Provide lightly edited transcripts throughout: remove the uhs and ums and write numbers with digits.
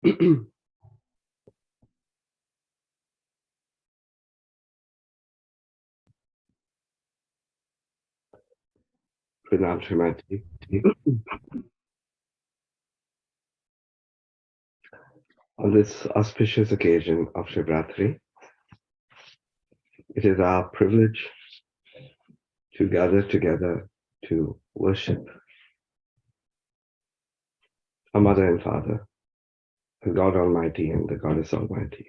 Pranam Shrimanti. On this auspicious occasion of Shivratri, it is our privilege to gather together to worship our Mother and Father, the God Almighty and the Goddess Almighty.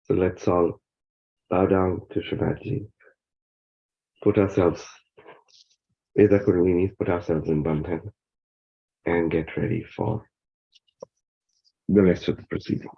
So let's all bow down to Shrimanti, put ourselves, Veda Kuruminis, put ourselves in Bandhan, and get ready for the rest of the proceeding.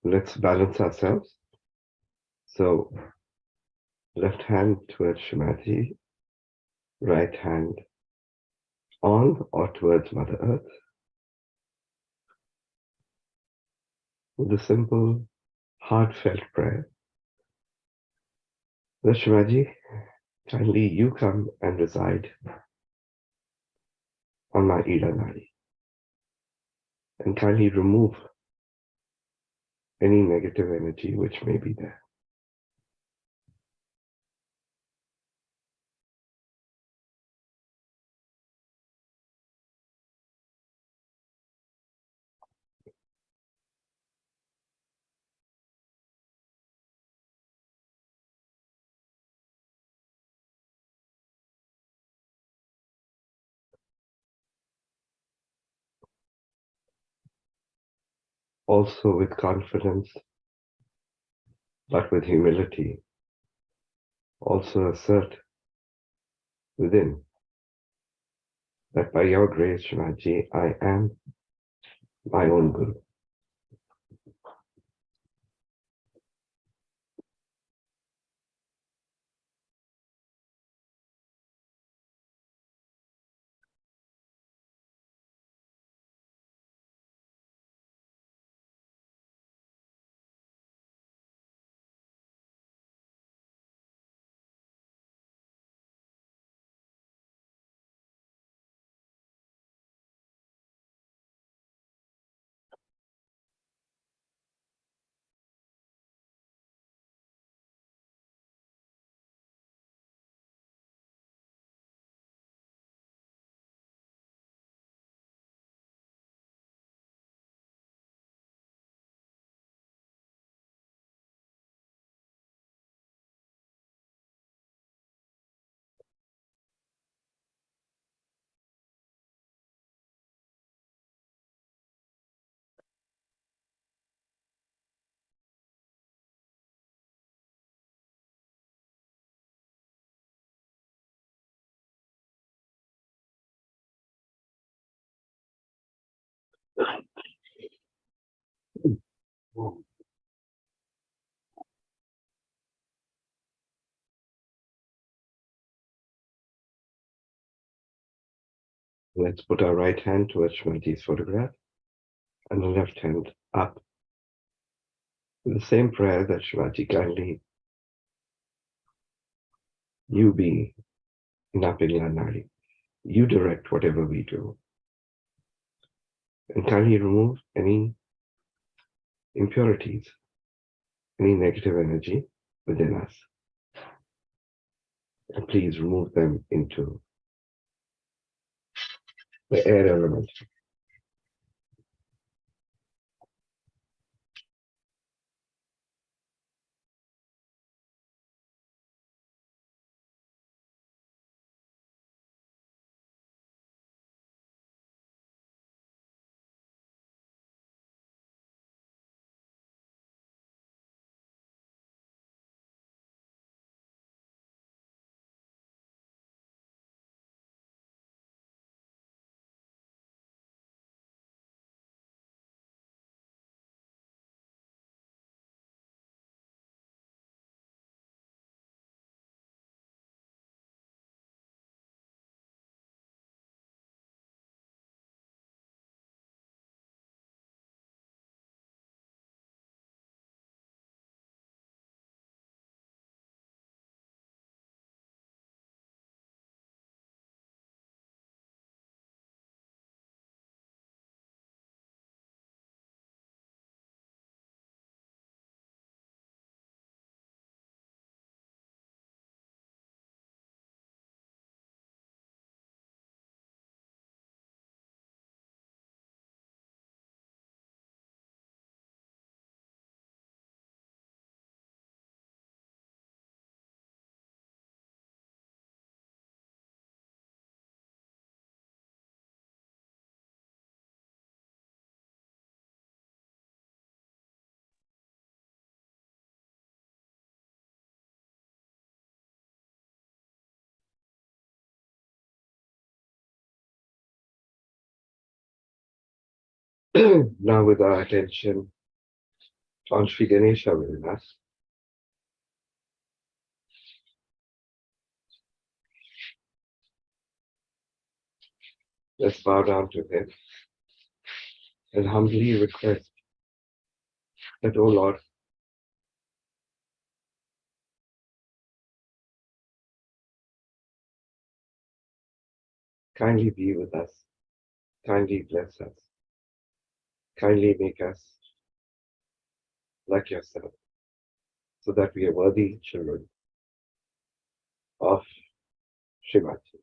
Let's balance ourselves. So, left hand towards Shrimanti, right hand on or towards Mother Earth, with a simple, heartfelt prayer. Shrimanti, kindly you come and reside on my Ida Nadi, and kindly remove any negative energy which may be there. Also with confidence, but with humility, also assert within that by your grace, Shrimanti, I am my own Guru. Let's put our right hand towards Shrimanti's photograph and the left hand up. With the same prayer that Shrimanti kindly, you be Napingla Nari. You direct whatever we do. And kindly remove any impurities, any negative energy within us. And please remove them into the air element. Now with our attention on Sri Ganesha within us, let's bow down to him and humbly request that, oh Lord, kindly be with us, kindly bless us, kindly make us like yourself, so that we are worthy children of Shrimati.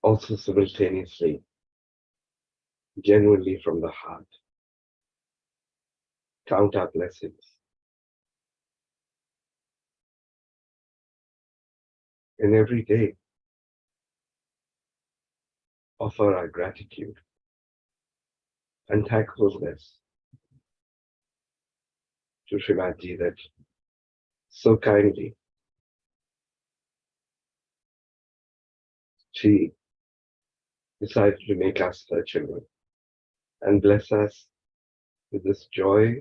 Also simultaneously, genuinely from the heart, count our blessings. And every day, offer our gratitude and thankfulness to Shrimati that so kindly she decided to make us her children and bless us with this joy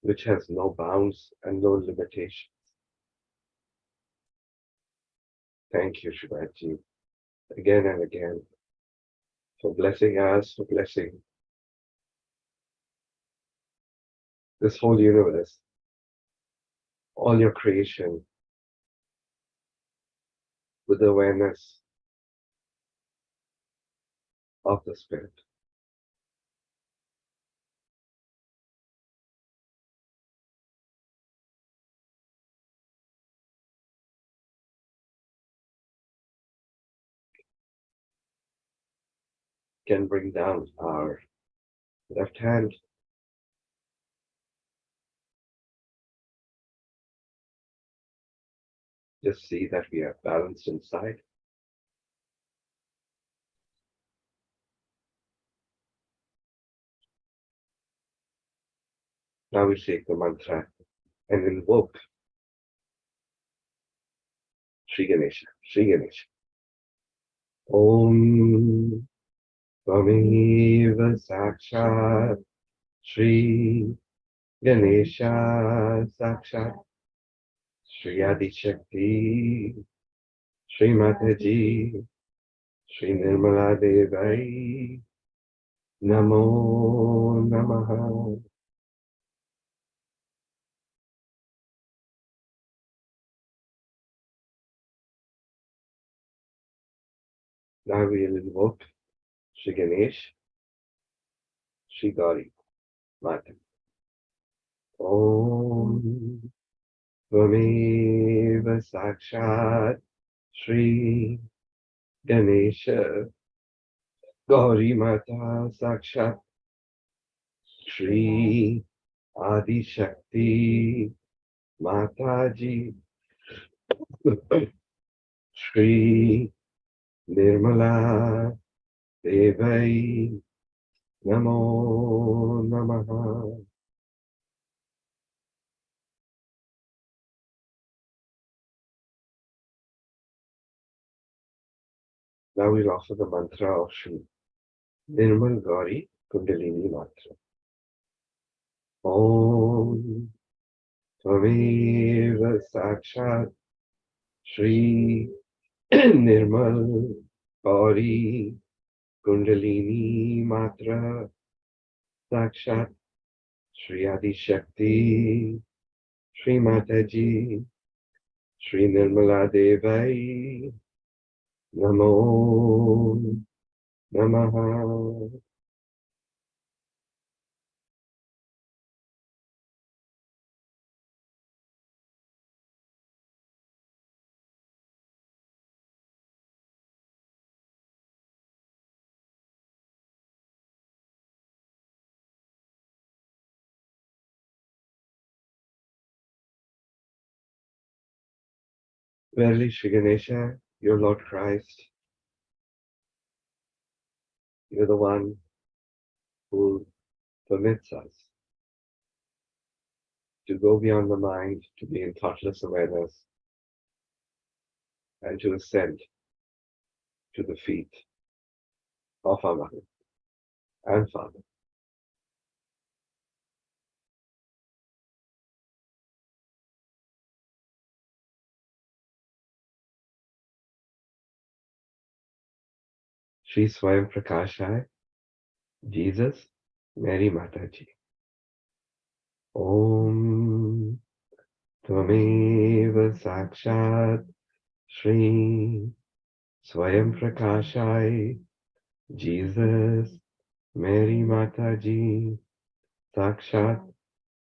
which has no bounds and no limitations. Thank you, Shrimati, again and again for blessing us, for blessing this whole universe, all your creation with the awareness of the Spirit. Can bring down our left hand. Just see that we are balanced inside. Now we take the mantra and invoke Sri Ganesha, Sri Ganesha. Om Tvameva Sakshat Sri Ganesha Sakshat Sri Adi Shakti Sri Mataji Sri Nirmala Devai Namo Namaha. Now we will invoke Sri Ganesh, Sri Gauri Mata. Om Tvameva Sakshat Sri Ganesha Gauri Mata Sakshat Sri Adi Shakti Mataji Sri Nirmala Devai Namo Namaha. Now we'll offer the mantra of Sri Nirmal Gauri Kundalini Mantra. Om Tvameva Sakshat Sri Nirmal Gauri Kundalini Matra Sakshat Sri Adi Shakti Sri Mataji Sri Nirmala Devai Namo Namaha. Verily, Sri Ganesha, your Lord Christ, you're the one who permits us to go beyond the mind, to be in thoughtless awareness, and to ascend to the feet of our Mother and Father. Shri Swayam Prakashai, Jesus, Mary Mataji. Om Tvameva Sakshat Shri Swayam Prakashai, Jesus, Mary Mataji, Sakshat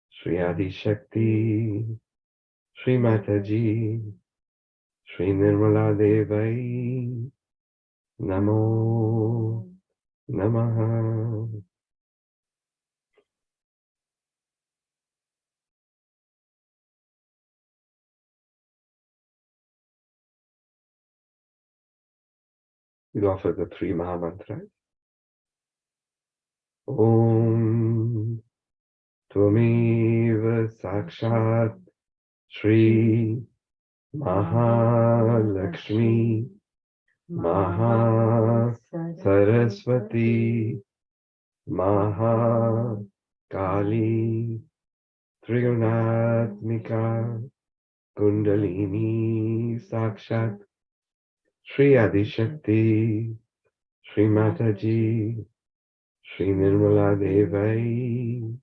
Shri Adi Shakti, Shri Mataji, Shri Nirmala Devai, Namo Namaha. We offer the three Maha Mantras. Om Tvameva Sakshat Shri Mahalakshmi Maha Saraswati Maha Kali Trigunatmika Kundalini Sakshat Shri Adi Shakti Shri Mataji Shri Nirmala Devai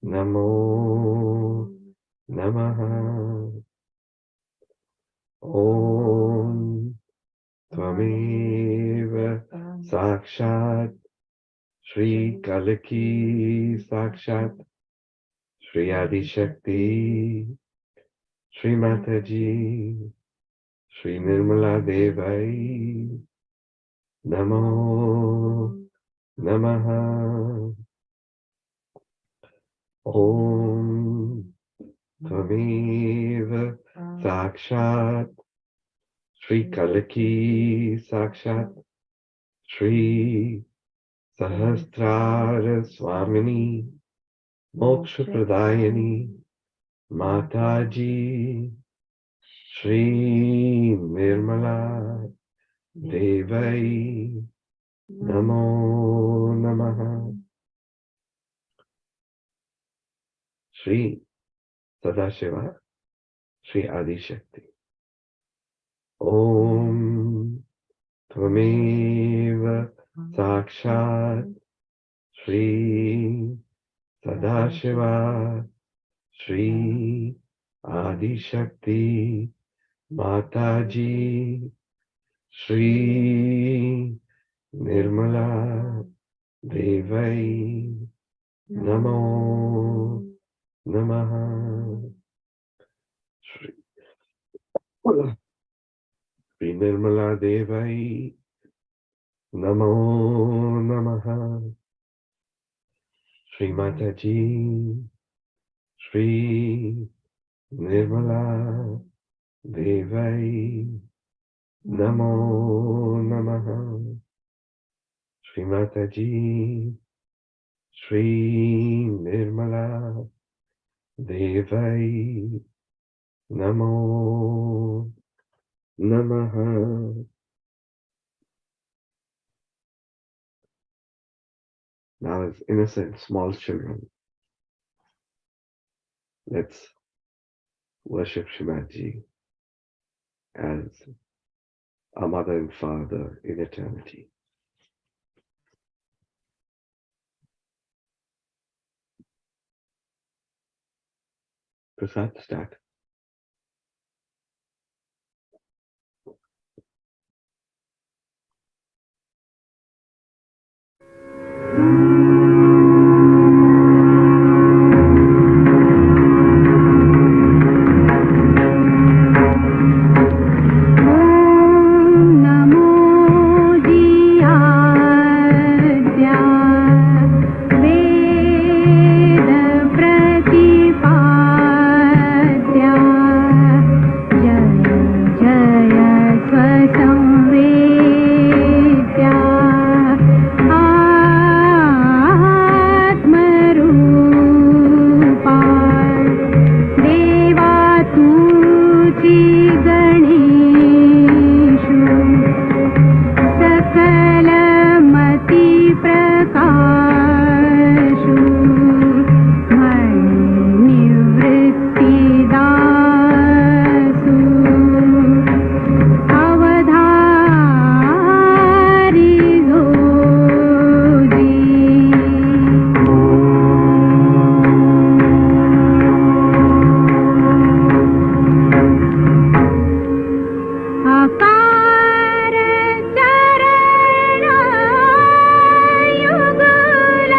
Namo Namaha. Om Tvameva Sakshat Shri Kalaki Sakshat Shri Adi Shakti Shri Mataji Shri Nirmala Devai Namo Namaha. Om Tvameva Sakshat Sri Kalaki Sakshat Sri Sahasrara Swamini Moksha Pradayani Mataji Sri Nirmala Devai Namo Namaha Sri Sadashiva Sri Adi Shakti Om Tvameva Sakshat Sri Sadashiva Sri Adi Shakti Mataji Sri Nirmala Devai Namo Namaha Sri Sri Nirmala Devai Namo Namaha Sri Mataji Sri Nirmala Devai Namo Namaha Sri Mataji Sri Nirmala Devai Namo Namaha. Now, as innocent small children, let's worship Shivaji as our mother and father in eternity. Prasad, start. आकार चरण युगल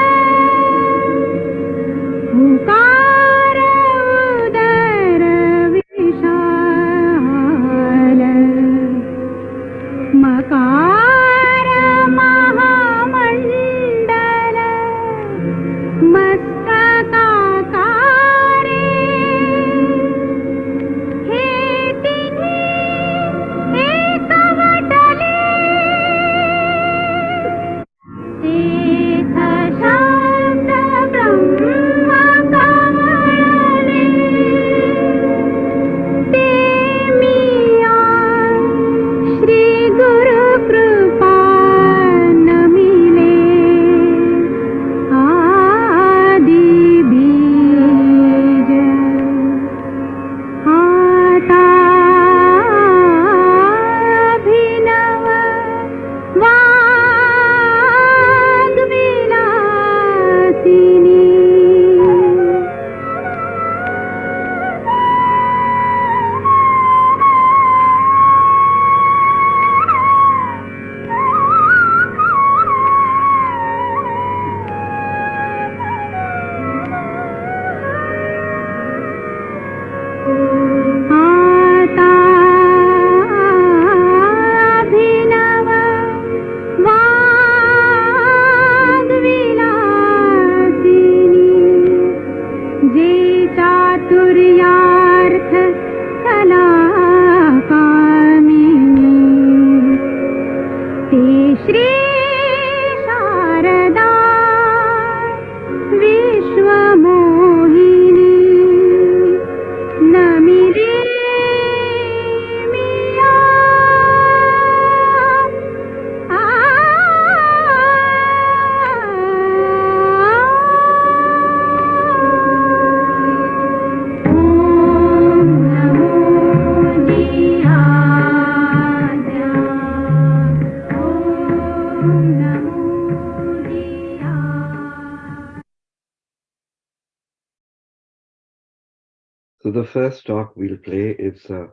So the first talk we'll play is a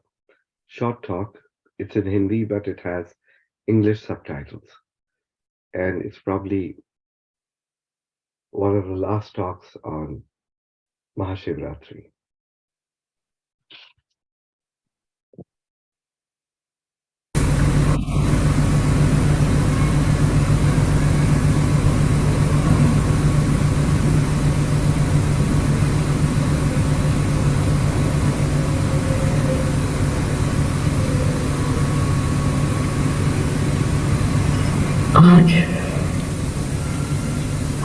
short talk. It's in Hindi, but it has English subtitles. And it's probably one of the last talks on Mahashivratri. आज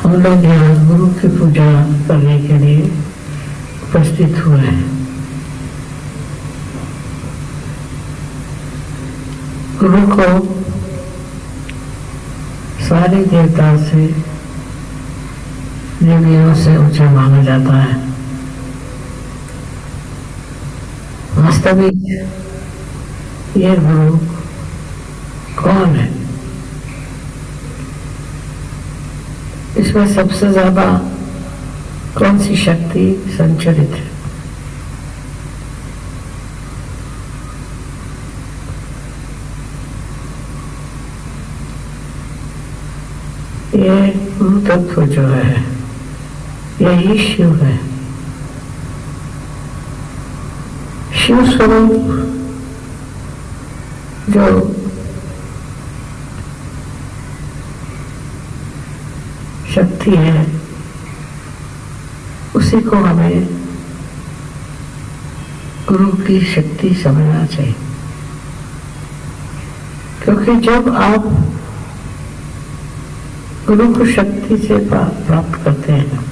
हम लोग यहाँ गुरु की पूजा करने के लिए उपस्थित हुए हैं। गुरु को सारे देवताओं से देवियों से ऊंचा माना जाता है। वास्तविक ये गुरु कौन है? इसमें सबसे ज्यादा कौन सी शक्ति संचरित है? ये गुरु तत्व जो है यही शिव है। शिव स्वरूप जो शक्ति है उसी को हमें गुरु की शक्ति समझना चाहिए, क्योंकि जब आप गुरु को शक्ति से प्राप्त करते हैं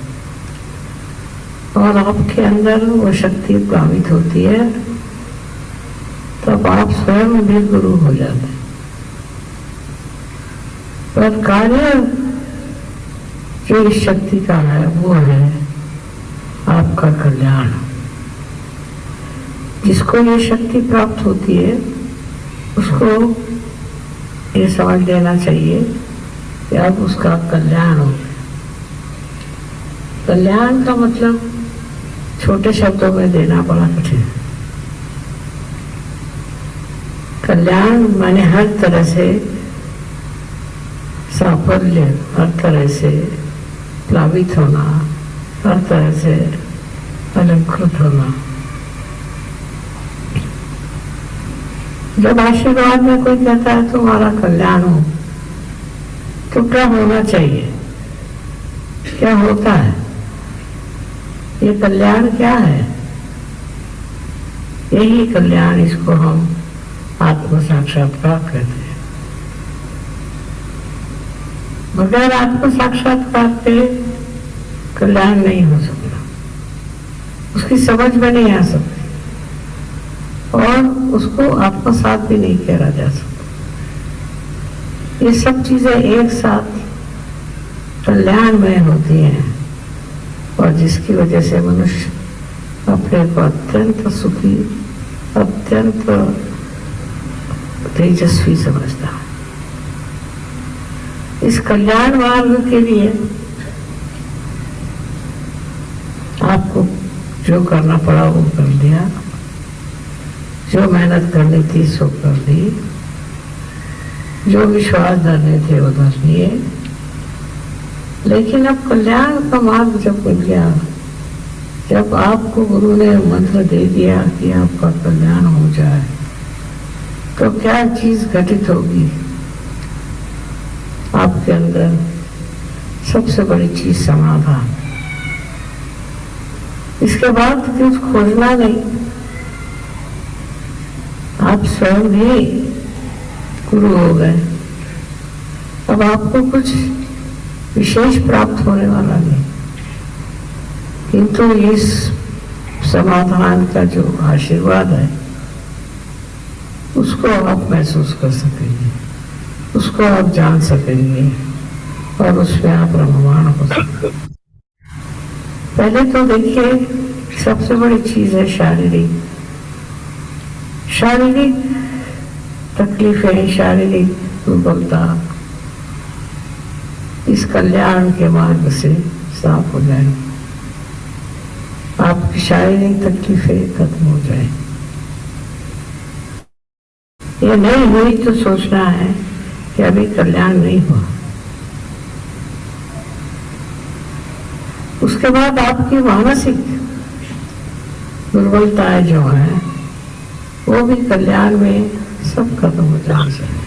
और आपके अंदर वो शक्ति प्रभावित होती है, तब आप स्वयं भी गुरु हो जाते हैं। पर कार्य जो इस शक्ति का है वो है आपका कल्याण। जिसको ये शक्ति प्राप्त होती है उसको ये समझ लेना चाहिए कि अब उसका कल्याण हो। कल्याण का मतलब छोटे शब्दों में देना बड़ा कठिन है। कल्याण माने हर तरह से साफल्य, हर तरह से प्लावित होना, हर तरह से अलंकृत होना। जब आशीर्वाद में कोई कहता है तुम्हारा कल्याण हो, तो क्या होना चाहिए? क्या होता है? ये कल्याण क्या है? यही कल्याण, इसको हम आत्म साक्षात्कार कहते हैं। बगैर आत्म साक्षात्कार के कल्याण नहीं हो सकता, उसकी समझ में नहीं आ सकती और उसको आत्मसात भी नहीं करा जा सकता। ये सब चीजें एक साथ कल्याणमय होती हैं और जिसकी वजह से मनुष्य अपने को अत्यंत सुखी, अत्यंत तेजस्वी समझता है। इस कल्याण मार्ग के लिए आपको जो करना पड़ा वो कर दिया, जो मेहनत करनी थी सो कर दी, जो विश्वास धरने थे वो धर लिए। लेकिन अब कल्याण का मार्ग जब मिल गया, जब आपको गुरु ने मंत्र दे दिया कि आपका कल्याण हो जाए, तो क्या चीज घटित होगी आपके अंदर? सबसे बड़ी चीज समाधान। इसके बाद कुछ खोजना नहीं, आप स्वयं भी गुरु हो गए। अब आपको कुछ विशेष प्राप्त होने वाला नहीं, किंतु इस समाधान का जो आशीर्वाद है उसको आप महसूस कर सकेंगे, उसको आप जान सकेंगे और उसमें आप रममाण हो सकते। पहले तो देखिए, सबसे बड़ी चीज है शारीरिक तकलीफें, शारीरिक दुर्बलता इस कल्याण के मार्ग से साफ हो जाएगी। आपकी शारीरिक तकलीफें खत्म हो जाए। ये नहीं हुई तो सोचना है कि अभी कल्याण नहीं हुआ। उसके बाद आपकी मानसिक दुर्बलताएं जो है वो भी कल्याण में सब खत्म हो जानी चाहिए।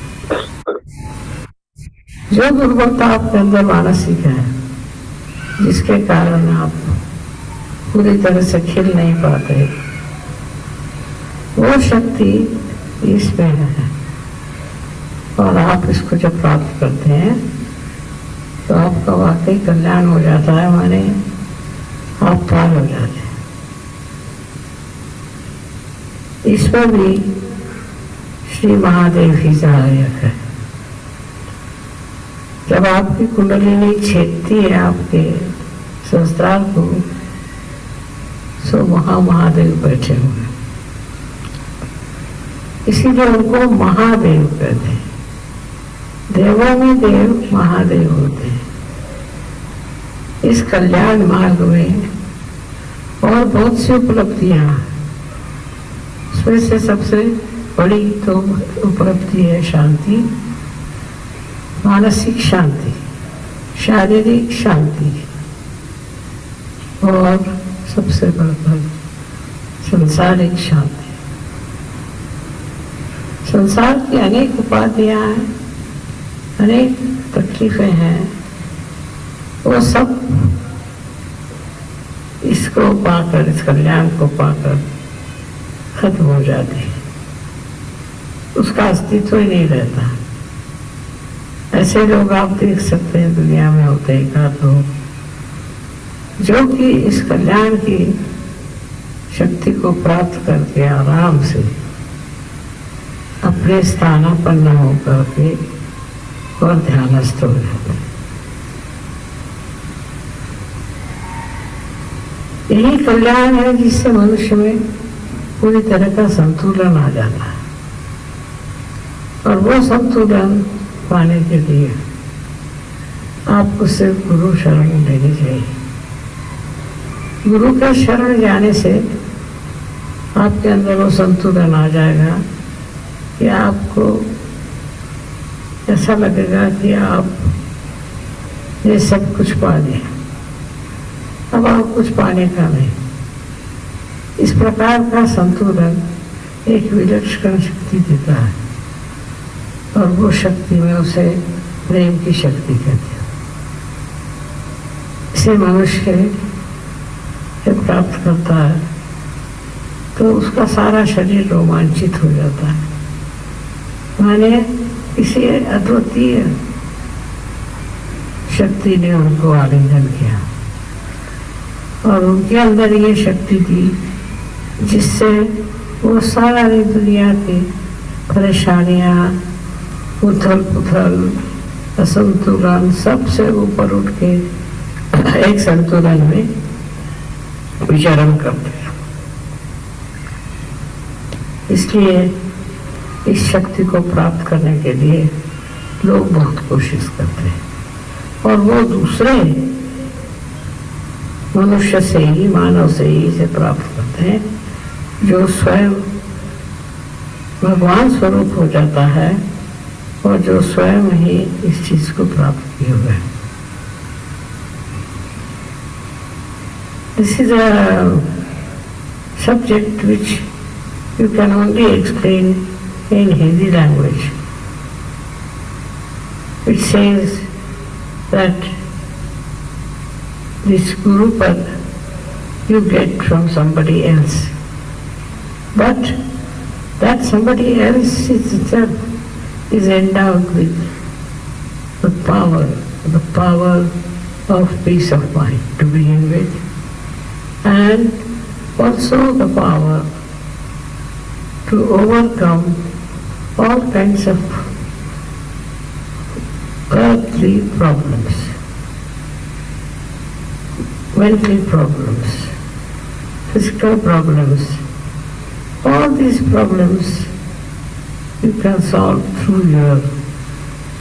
जो दुर्बलता आपके अंदर मानसिक है, जिसके कारण आप पूरी तरह से खिल नहीं पाते, वो शक्ति इसमें है। और आप इसको जब प्राप्त करते हैं तो आपका वाकई कल्याण हो जाता है, माने आप पार हो जाते हैं। इसमें भी श्री महादेव ही सहायक है। जब आपकी कुंडलिनी छेदती है आपके संस्कार को, सो महादेव बैठे हुए, इसीलिए उनको महादेव कहते हैं। देवों में देव महादेव होते हैं। इस कल्याण मार्ग में और बहुत सी उपलब्धियां, उसमें से सबसे बड़ी तो उपलब्धि है शांति, मानसिक शांति, शारीरिक शांति, और सबसे बढ़कर संसारिक शांति। संसार की अनेक उपाधियां हैं, अनेक तकलीफें हैं, वो सब इसको पाकर, इस कल्याण को पाकर खत्म हो जाती है। उसका अस्तित्व ही नहीं रहता। ऐसे लोग आप देख सकते हैं दुनिया में होते ही का, तो जो कि इस कल्याण की शक्ति को प्राप्त करके आराम से अपने स्थानापन्न होकर के और ध्यानस्थ हो जाते हैं। यही कल्याण है जिससे मनुष्य में पूरी तरह का संतुलन आ जाता है। और वो संतुलन पाने के लिए आपको सिर्फ गुरु शरण लेनी चाहिए। गुरु के शरण जाने से आपके अंदर वो संतुलन आ जाएगा कि आपको ऐसा लगेगा कि आप ये सब कुछ पा लिया, अब आप कुछ पाने का नहीं। इस प्रकार का संतुलन एक विलक्षण शक्ति देता है, और वो शक्ति में उसे प्रेम की शक्ति कहते हैं। इसे मनुष्य जब प्राप्त करता है तो उसका सारा शरीर रोमांचित हो जाता है, माने किसी अद्वितीय शक्ति ने उनको आलिंगन किया और उनके अंदर ये शक्ति थी जिससे वो सारी दुनिया की परेशानियां, उथल पुथल, असंतुलन, सबसे ऊपर उठ के एक संतुलन में विचरण करते हैं। इसलिए इस शक्ति को प्राप्त करने के लिए लोग बहुत कोशिश करते हैं, और वो दूसरे मनुष्य से ही, मानव से ही इसे प्राप्त करते हैं, जो स्वयं भगवान स्वरूप हो जाता है और जो स्वयं ही इस चीज को प्राप्त किए हुए हैं। This is a subject which you can only explain in Hindi language, which says that this Guru Pad you get from somebody else, but that somebody else itself is endowed with the power of peace of mind to begin with, and also the power to overcome all kinds of earthly problems, mental problems, physical problems. All these problems you can solve through your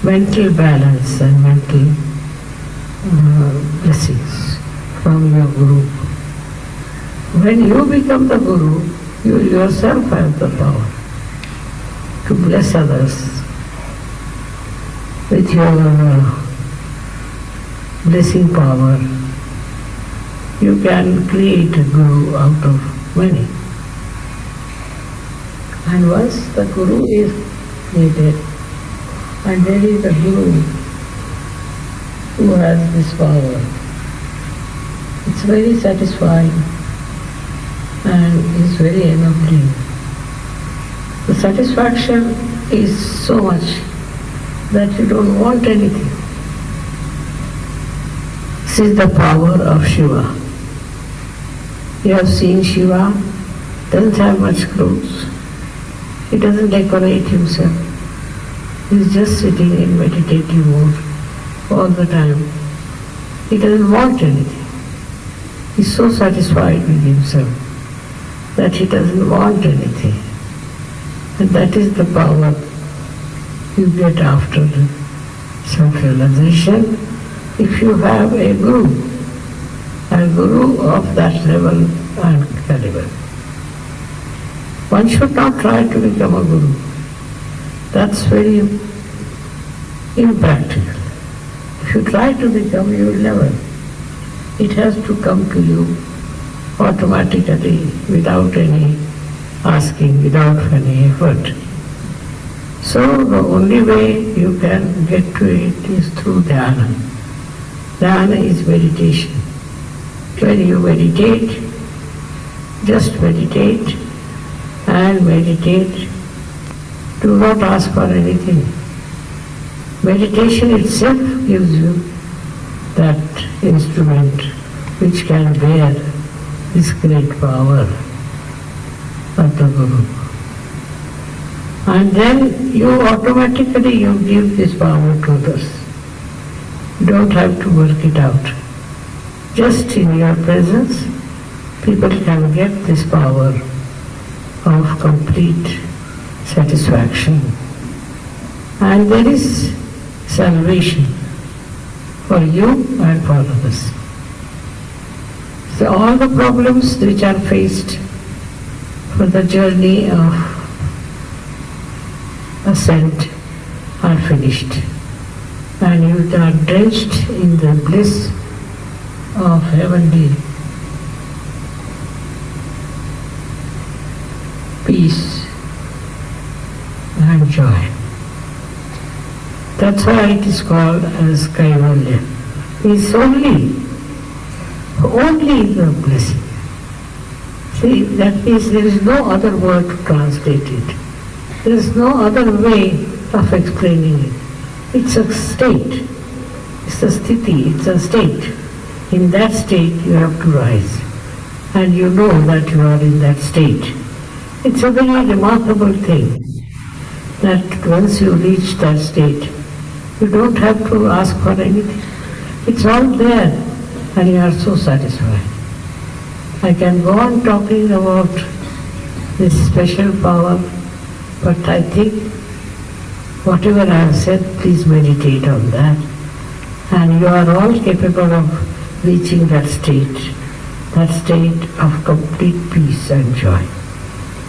mental balance and mental blessings from your Guru. When you become the Guru, you yourself have the power to bless others with your blessing power. You can create a Guru out of many. And once the Guru is created, and there is a Guru who has this power, it's very satisfying and is very ennobling. The satisfaction is so much that you don't want anything. This is the power of Shiva. You have seen Shiva, doesn't have much clothes. He doesn't decorate himself. He's just sitting in meditative mode all the time. He doesn't want anything. He's so satisfied with himself that he doesn't want anything. And that is the power you get after the self-realization if you have a Guru of that level and caliber. One should not try to become a Guru. That's very impractical. If you try to become, you will never. It has to come to you automatically, without any asking, without any effort. So the only way you can get to it is through dhyana. Dhyana is meditation. When you meditate, just meditate and meditate. Do not ask for anything. Meditation itself gives you that instrument which can bear this great power of the Guru. And then you automatically give this power to others. You don't have to work it out. Just in your presence, people can get this power of complete satisfaction. And there is salvation for you and for others. So all the problems which are faced for the journey of ascent are finished, and you are drenched in the bliss of heavenly peace and joy. That's why it is called as Kaivalya. It's only the blessing. See, that means there is no other word to translate it. There is no other way of explaining it. It's a state. It's a sthiti. It's a state. In that state you have to rise. And you know that you are in that state. It's a very remarkable thing that once you reach that state, you don't have to ask for anything. It's all there and you are so satisfied. I can go on talking about this special power, but I think whatever I have said, please meditate on that. And you are all capable of reaching that state of complete peace and joy.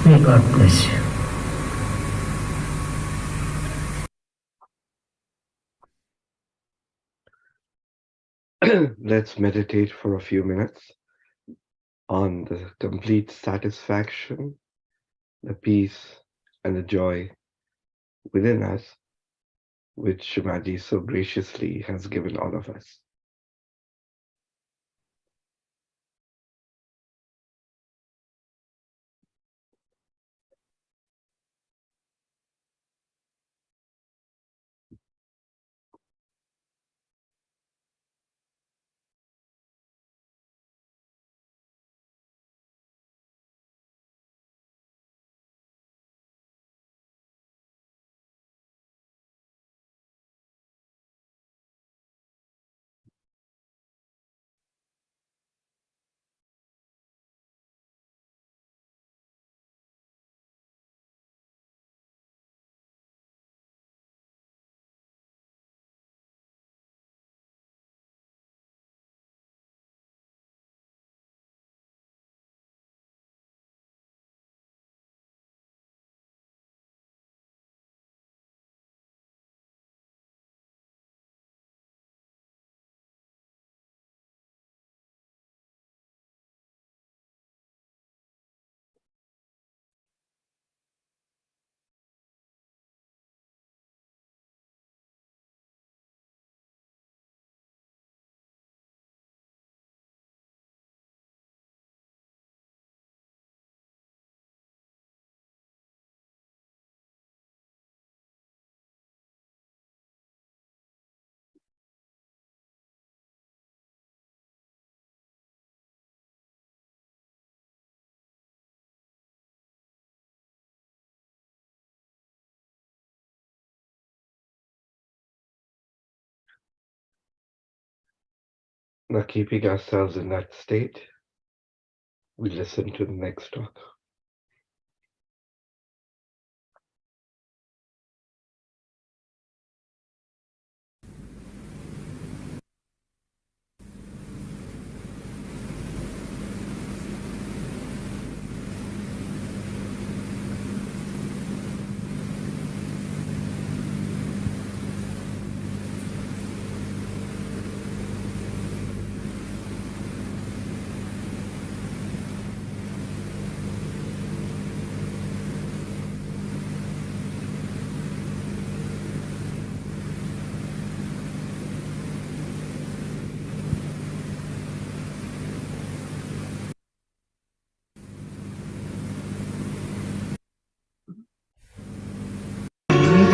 May God bless you. Let's meditate for a few minutes on the complete satisfaction, the peace, and the joy within us, which Shivaji so graciously has given all of us. Now, keeping ourselves in that state, we listen to the next talk.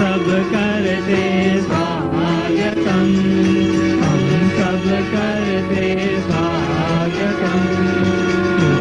सब करते स्वागतम, हम सब करते स्वागतम।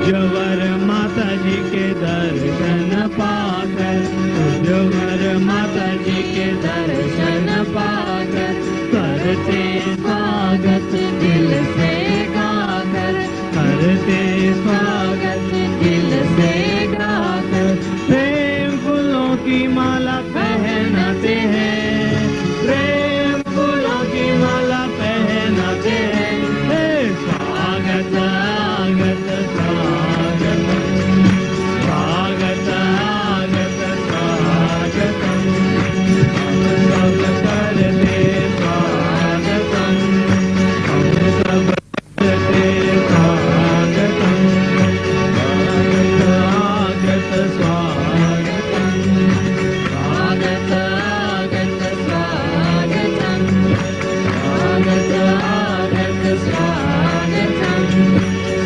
तुझवर माता जी के दर्शन पाकर, तुझवर माता जी के दर्शन पाकर, करते स्वागत दिल से गाकर, करते स्वागत दिल से गाकर। प्रेम फूलों की माला पहनाते हैं, प्रेम फूलों की माला पहनाते हैं। हे स्वागत आगत स्वागत, स्वागत आगत स्वागतम। हम सब करते स्वागतम, हम सब करते स्वागतम। स्वागत आगत स्वागतम, स्वागत आगत स्वागतम, स्वागत आगत स्वागतम,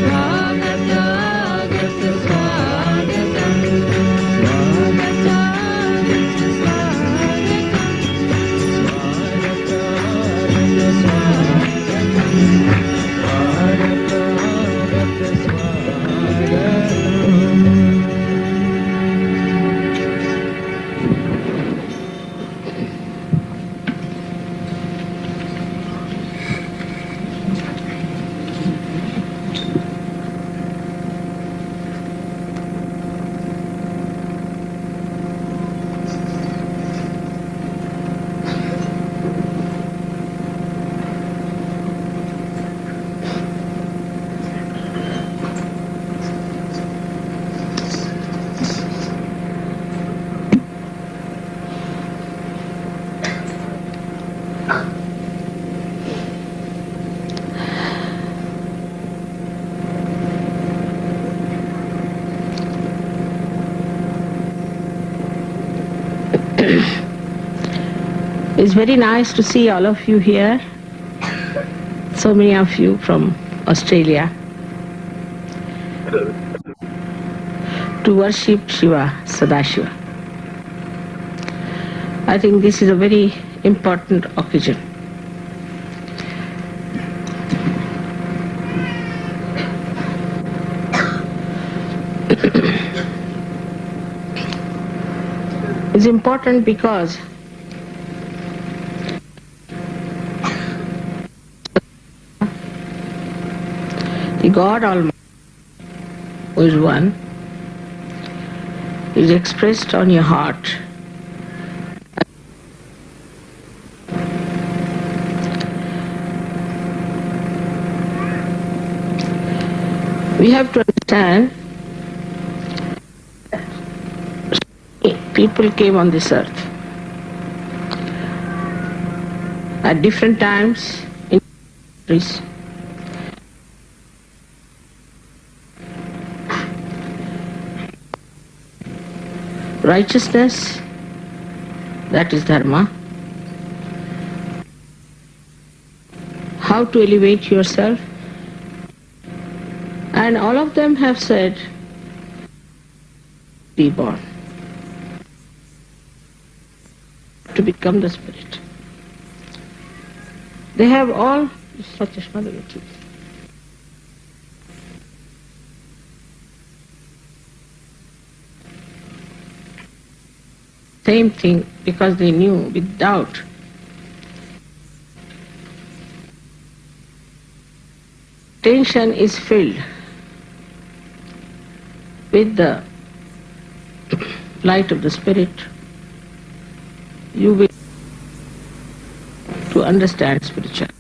स्वागत आगत स्वागतम, स्वागत आगत स्वागतम, स्वागत आगत It's very nice to see all of you here, so many of you from Australia, to worship Shiva, Sadashiva. I think this is a very important occasion. It's important because the God Almighty, who is one, is expressed on your heart. We have to understand people came on this earth at different times in countries. Righteousness, that is dharma. How to elevate yourself. And all of them have said, be born. To become the spirit. They have all such a smotherity. Same thing, because they knew without attention is filled with the light of the Spirit, you will to understand spirituality.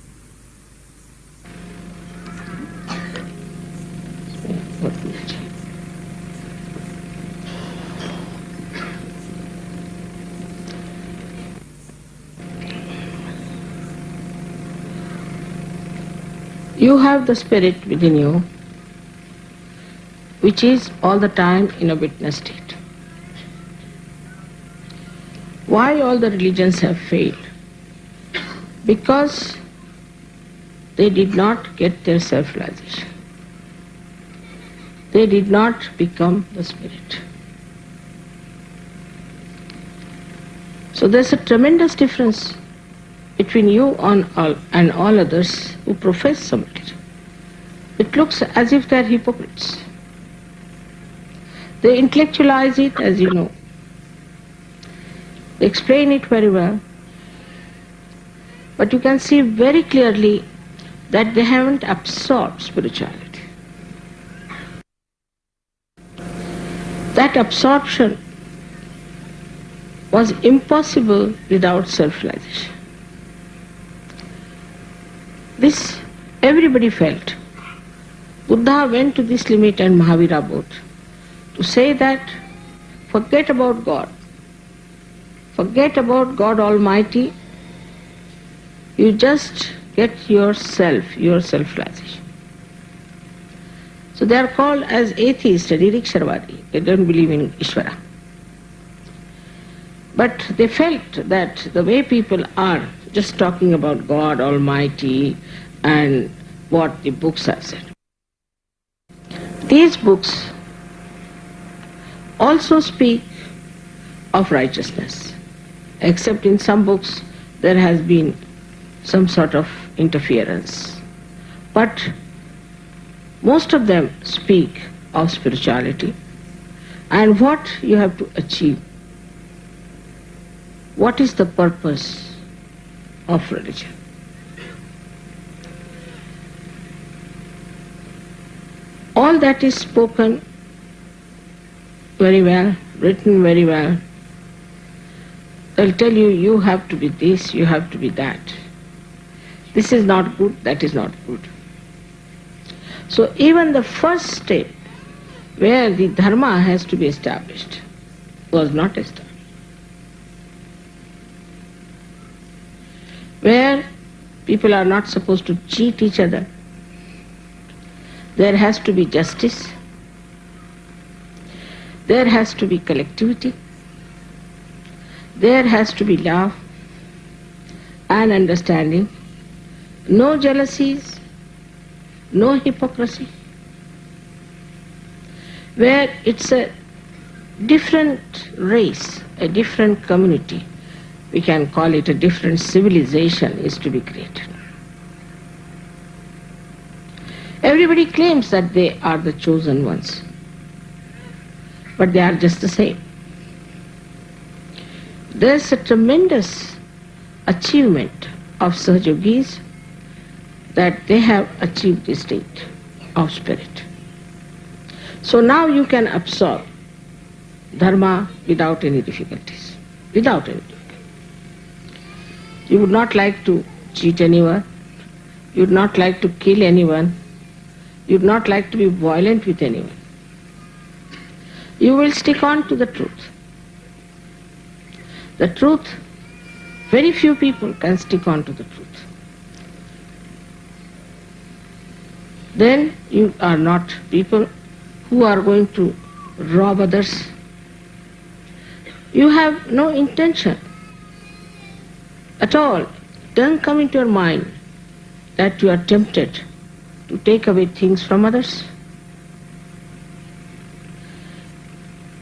You have the Spirit within you, which is all the time in a witness state. Why all the religions have failed? Because they did not get their self-realization. They did not become the Spirit. So there's a tremendous difference between you and all others who profess some religion. It looks as if they're hypocrites. They intellectualize it, as you know. They explain it very well. But you can see very clearly that they haven't absorbed spirituality. That absorption was impossible without self-realization. This everybody felt. Buddha went to this limit and Mahavira both to say that forget about God. Forget about God Almighty. You just get your self-realization. So they are called as atheists, Niriksharvadi. They don't believe in Ishvara. But they felt that the way people are just talking about God Almighty and what the books have said. These books also speak of righteousness, except in some books there has been some sort of interference. But most of them speak of spirituality and what you have to achieve. What is the purpose of religion? All that is spoken very well, written very well. They'll tell you, you have to be this, you have to be that. This is not good, that is not good. So even the first step where the dharma has to be established was not established. Where people are not supposed to cheat each other. There has to be justice. There has to be collectivity. There has to be love and understanding. No jealousies, no hypocrisy. Where it's a different race, a different community, we can call it a different civilization is to be created. Everybody claims that they are the chosen ones, but they are just the same. There's a tremendous achievement of Sahajogis that they have achieved the state of spirit. So now you can absorb dharma without any difficulties, without any difficulty. You would not like to cheat anyone, you would not like to kill anyone, you would not like to be violent with anyone. You will stick on to the truth. The truth, very few people can stick on to the truth. Then you are not people who are going to rob others. You have no intention at all. It doesn't come into your mind that you are tempted to take away things from others.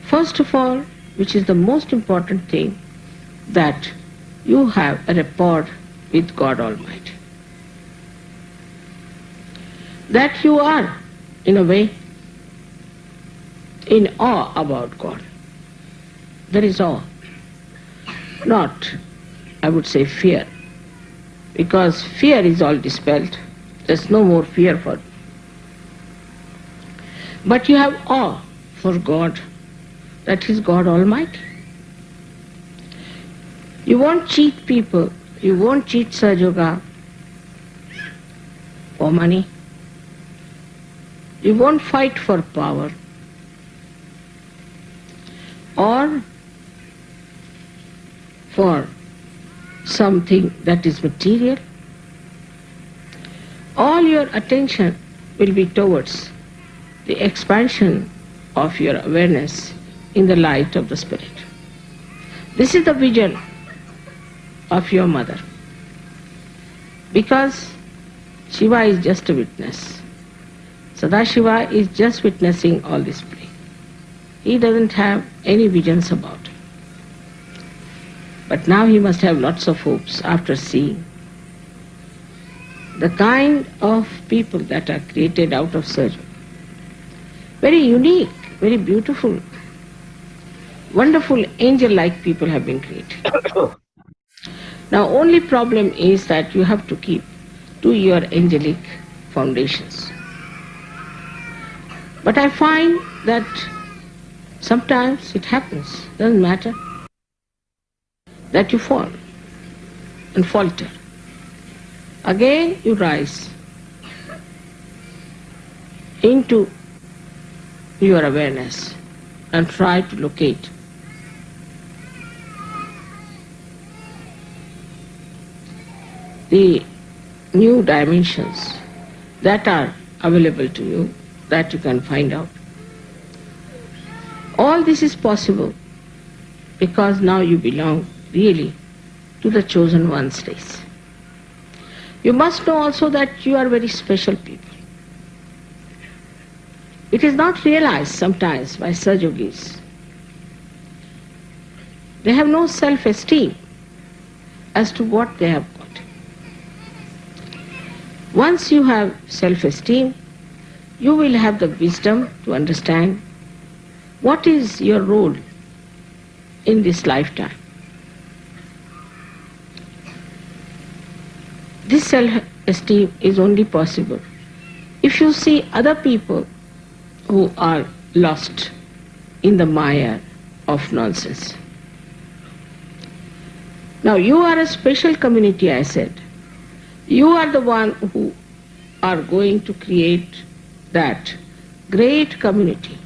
First of all, which is the most important thing, that you have a rapport with God Almighty. That you are, in a way, in awe about God. There is awe, not, I would say, fear, because fear is all dispelled. There's no more fear for But you have awe for God, that He is God Almighty. You won't cheat people, you won't cheat Sahaja for money. You won't fight for power or for something that is material. All your attention will be towards the expansion of your awareness in the light of the Spirit. This is the vision of your mother. Because Shiva is just a witness. Sadashiva is just witnessing all this play. He doesn't have any visions about it. But now he must have lots of hopes after seeing the kind of people that are created out of Sahaja. Very unique, very beautiful, wonderful angel-like people have been created. Now only problem is that you have to keep to your angelic foundations. But I find that sometimes it happens, doesn't matter, that you fall and falter. Again you rise into your awareness and try to locate the new dimensions that are available to you, that you can find out. All this is possible because now you belong really to the chosen one's race. You must know also that you are very special people. It is not realized sometimes by Sahajogis. They have no self-esteem as to what they have got. Once you have self-esteem, you will have the wisdom to understand what is your role in this lifetime. This self-esteem is only possible if you see other people who are lost in the mire of nonsense. Now you are a special community, I said. You are the one who are going to create that great community.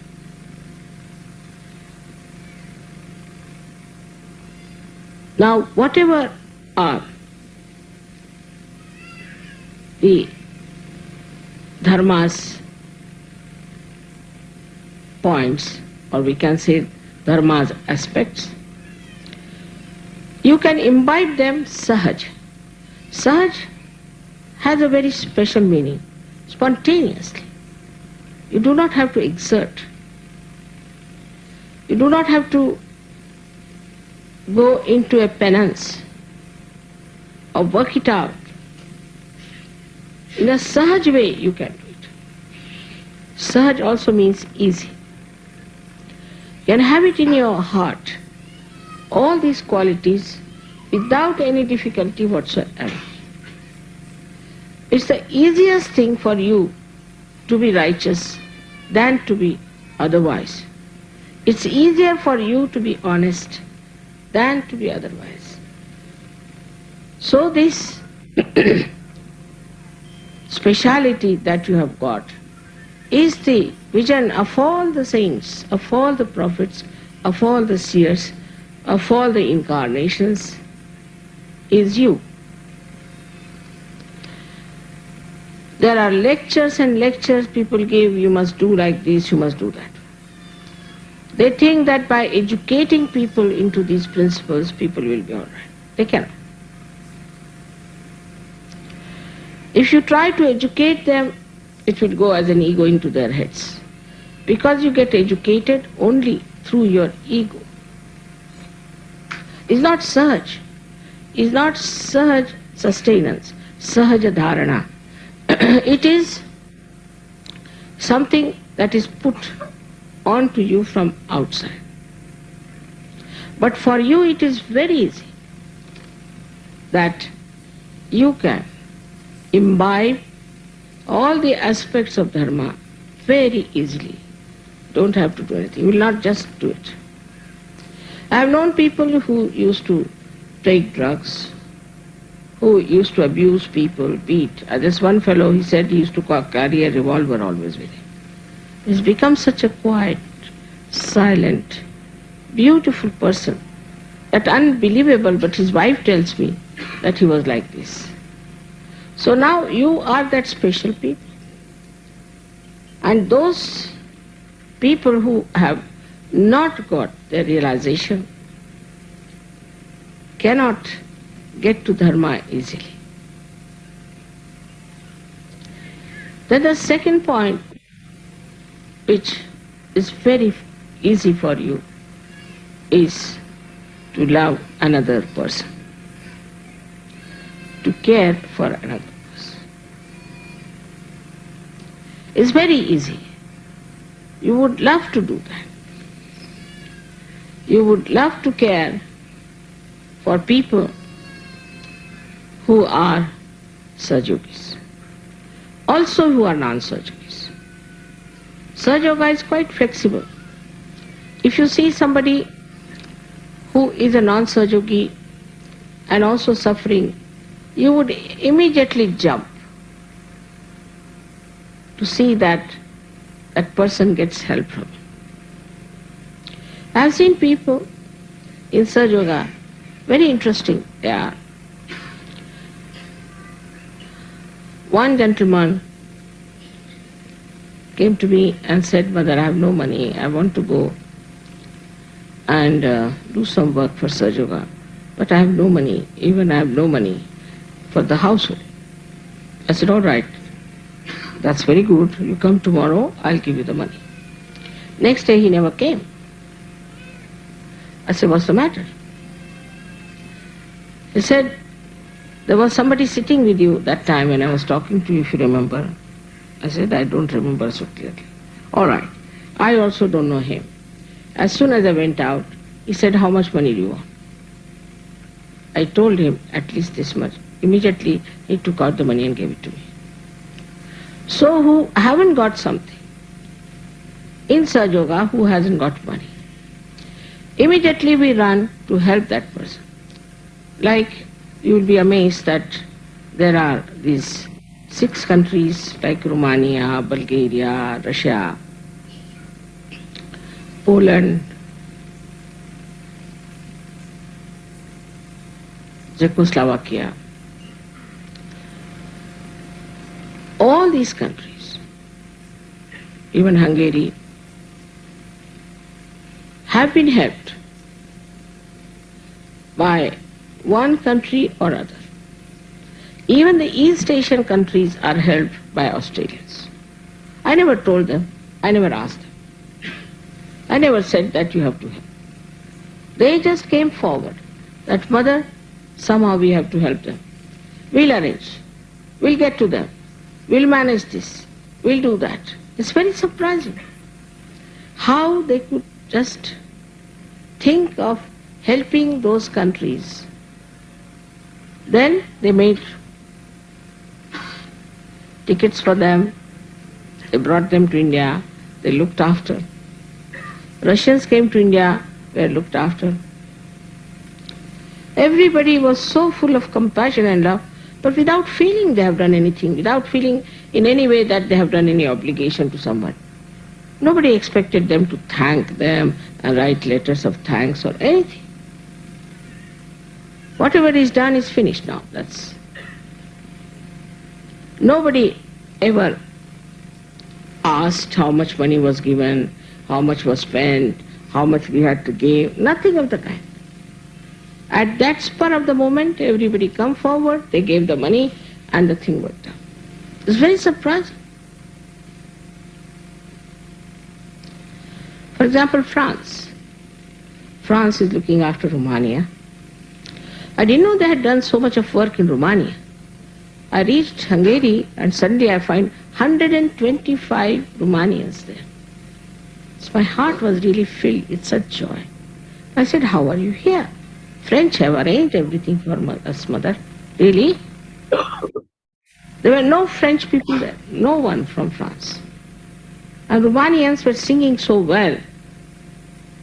Now whatever are the dharma's points, or we can say dharma's aspects, you can imbibe them sahaj. Sahaj has a very special meaning, spontaneously. You do not have to exert. You do not have to go into a penance or work it out. In a sahaj way you can do it. Sahaj also means easy. You can have it in your heart, all these qualities, without any difficulty whatsoever. It's the easiest thing for you to be righteous than to be otherwise. It's easier for you to be honest than to be otherwise. So this speciality that you have got is the vision of all the saints, of all the prophets, of all the seers, of all the incarnations, is you. There are lectures and lectures people give, you must do like this, you must do that. They think that by educating people into these principles, people will be all right. They cannot. If you try to educate them, it will go as an ego into their heads. Because you get educated only through your ego. It's not sahaj. It's not sahaj sustenance, sahaja dharana. It is something that is put onto you from outside. But for you it is very easy that you can imbibe all the aspects of dharma very easily don't have to do anything. You will not just do it. I have known people who used to take drugs, who used to abuse people, beat. There's one fellow, he said he used to carry a revolver always with him. He's become such a quiet, silent, beautiful person. That unbelievable, but his wife tells me that he was like this. So now you are that special people. And those people who have not got their realization cannot get to dharma easily. Then the second point, which is very easy for you, is to love another person, to care for another person. It's very easy. You would love to do that. You would love to care for people who are Sahaja-yogis, also who are non-Sahaja-yogis. Sahaja-yoga is quite flexible. If you see somebody who is a non-Sahaja-yogi and also suffering, you would immediately jump to see that that person gets help from you. I have seen people in Sahaja-yoga, very interesting they are. One gentleman came to me and said, "Mother, I have no money, I want to go and do some work for Sahaja-yoga, but I have no money, even I have no money for the household." I said, "All right, that's very good, you come tomorrow, I'll give you the money." Next day he never came. I said, "What's the matter?" He said, "There was somebody sitting with you that time when I was talking to you, if you remember." I said, "I don't remember so clearly." "All right, I also don't know him." As soon as I went out, he said, "How much money do you want?" I told him, "At least this much." Immediately he took out the money and gave it to me. So who haven't got something in Sahaja-yoga, who hasn't got money, immediately we run to help that person. Like, you will be amazed that there are these 6 countries like Romania, Bulgaria, Russia, Poland, Czechoslovakia. All these countries, even Hungary, have been helped by one country or other. Even the East Asian countries are helped by Australians. I never told them, I never asked them. I never said that you have to help. They just came forward that, "Mother, somehow we have to help them. We'll arrange. We'll get to them. We'll manage this. We'll do that." It's very surprising how they could just think of helping those countries. Then they made tickets for them. They brought them to India. They looked after. Russians came to India, were looked after. Everybody was so full of compassion and love, but without feeling they have done anything, without feeling in any way that they have done any obligation to someone. Nobody expected them to thank them and write letters of thanks or anything. Whatever is done is finished now. Nobody ever asked how much money was given, how much was spent, how much we had to give, nothing of the kind. At that spur of the moment, everybody come forward, they gave the money, and the thing worked out. It's very surprising. For example, France. France is looking after Romania. I didn't know they had done so much of work in Romania. I reached Hungary and suddenly I find 125 Romanians there. So my heart was really filled with such joy. I said, "How are you here? French have arranged everything for us, Mother." "Really?" There were no French people there, no one from France. And Romanians were singing so well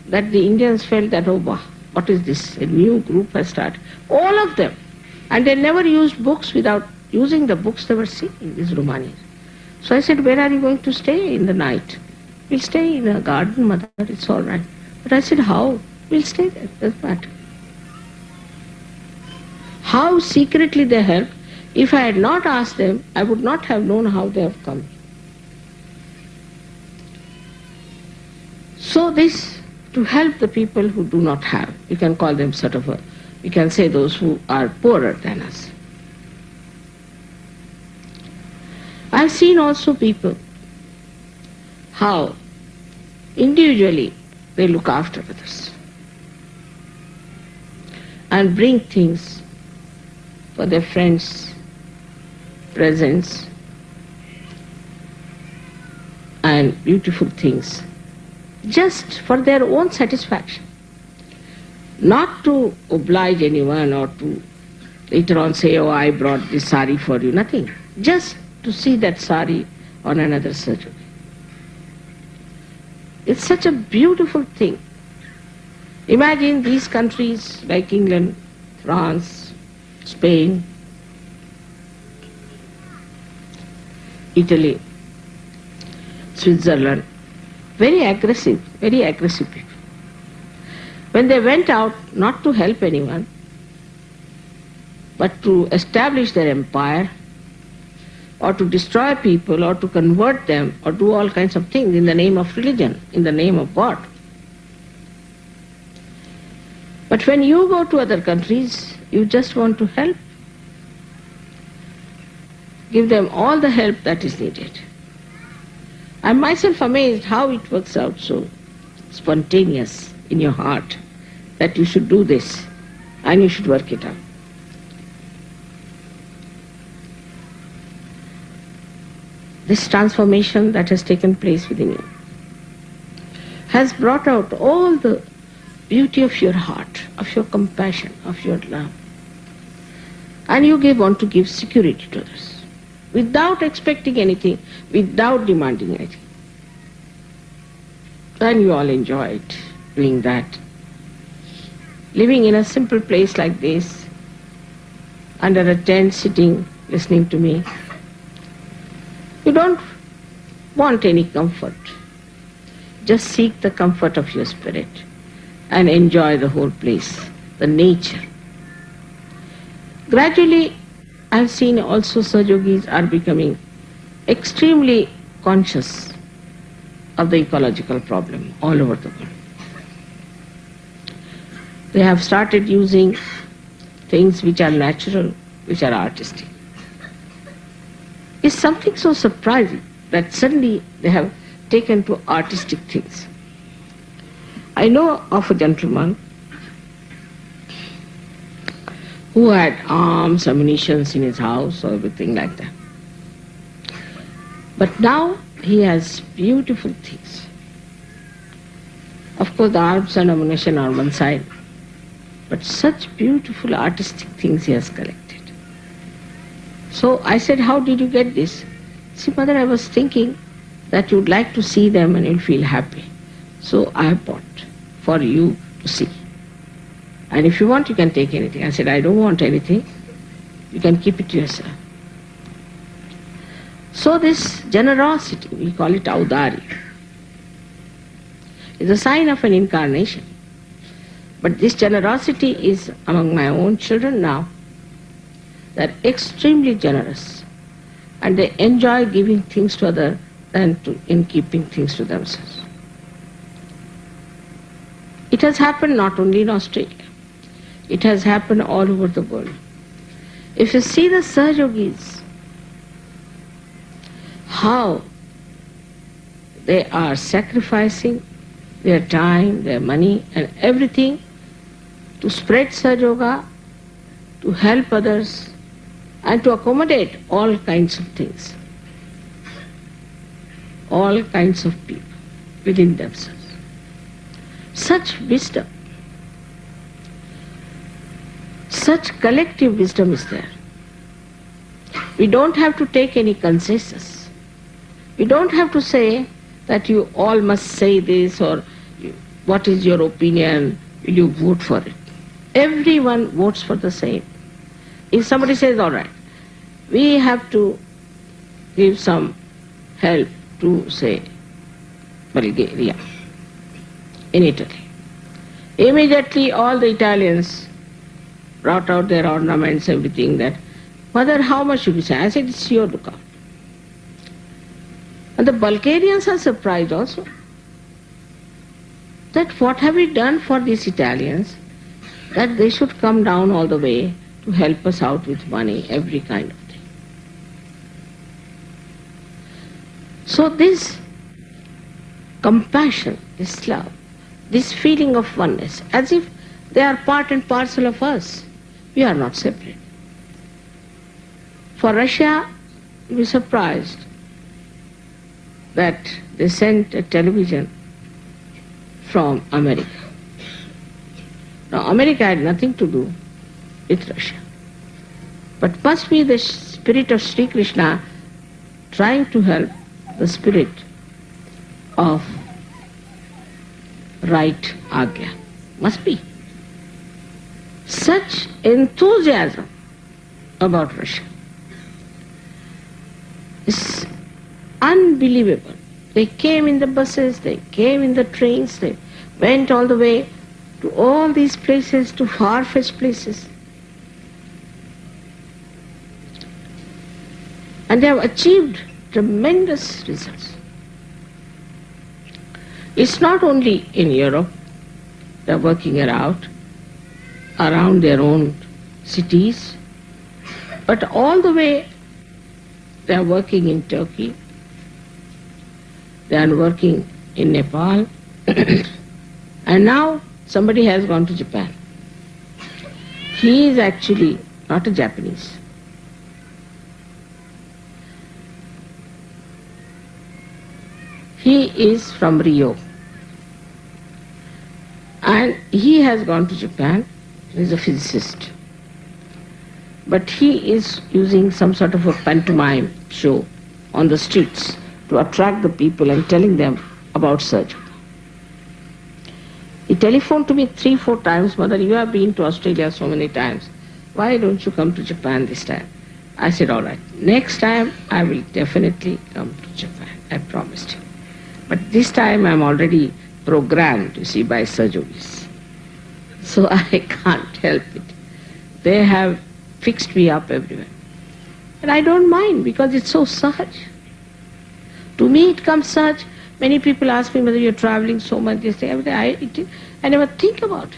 that the Indians felt that, oh, wow, what is this? A new group has started. All of them. And they never used books. Without using the books, they were singing, these Romanians. So I said, where are you going to stay in the night? We'll stay in a garden, mother, it's all right. But I said, how? We'll stay there, doesn't matter. How secretly they helped. If I had not asked them, I would not have known how they have come. So this, to help the people who do not have, we can call them sort of we can say those who are poorer than us. I've seen also people, how individually they look after others and bring things for their friends, presents and beautiful things, just for their own satisfaction, not to oblige anyone or to later on say, oh, I brought this sari for you, nothing, just to see that sari on another Sahajogi. It's such a beautiful thing. Imagine these countries like England, France, Spain, Italy, Switzerland, very aggressive people. When they went out not to help anyone, but to establish their empire, or to destroy people, or to convert them, or do all kinds of things in the name of religion, in the name of God. But when you go to other countries, you just want to help. Give them all the help that is needed. I'm myself amazed how it works out so spontaneous in your heart that you should do this and you should work it out. This transformation that has taken place within you has brought out all the beauty of your heart, of your compassion, of your love. And you want to give security to others without expecting anything, without demanding anything. And you all enjoy it, doing that. Living in a simple place like this, under a tent, sitting, listening to me. You don't want any comfort. Just seek the comfort of your spirit and enjoy the whole place, the nature. Gradually, I've seen also Sahajogis are becoming extremely conscious of the ecological problem all over the world. They have started using things which are natural, which are artistic. It's something so surprising that suddenly they have taken to artistic things. I know of a gentleman who had arms, ammunition in his house or everything like that. But now he has beautiful things. Of course the arms and ammunition are on one side, but such beautiful artistic things he has collected. So I said, how did you get this? See, mother, I was thinking that you'd like to see them and you'll feel happy. So I have bought for you to see. And if you want, you can take anything. I said, I don't want anything. You can keep it to yourself. So this generosity, we call it Audari, is a sign of an incarnation. But this generosity is among my own children now. They're extremely generous. And they enjoy giving things to others than in keeping things to themselves. It has happened not only in Australia. It has happened all over the world. If you see the Sahajogis, how they are sacrificing their time, their money and everything to spread Sahaja, to help others and to accommodate all kinds of things, all kinds of people within themselves. Such wisdom, such collective wisdom is there. We don't have to take any consensus. We don't have to say that you all must say this or what is your opinion, will you vote for it? Everyone votes for the same. If somebody says, all right, we have to give some help to, say, Bulgaria, in Italy. Immediately all the Italians brought out their ornaments, everything that, Mother, how much should we say? I said, it's your lookout. And the Bulgarians are surprised also. That what have we done for these Italians, that they should come down all the way to help us out with money, every kind of thing. So this compassion, this love, this feeling of oneness, as if they are part and parcel of us. We are not separate. For Russia, you will be surprised that they sent a television from America. Now, America had nothing to do with Russia. But must be the spirit of Sri Krishna trying to help the spirit of right Agya. Must be. Such enthusiasm about Russia is unbelievable. They came in the buses, they came in the trains, they went all the way to all these places, to far-fetched places. And they have achieved tremendous results. It's not only in Europe, they are working around their own cities, but all the way they are working in Turkey, they are working in Nepal, and now somebody has gone to Japan. He is actually not a Japanese. He is from Rio. And he has gone to Japan. He is a physicist. But he is using some sort of a pantomime show on the streets to attract the people and telling them about surgery. He telephoned to me 3-4 times, Mother, you have been to Australia so many times. Why don't you come to Japan this time? I said, all right, next time I will definitely come to Japan. I promised him. But this time I'm already programmed, you see, by surgeries. So I can't help it. They have fixed me up everywhere. And I don't mind because it's so sahaj. To me it comes sahaj. Many people ask me whether you're traveling so much, they say, I never think about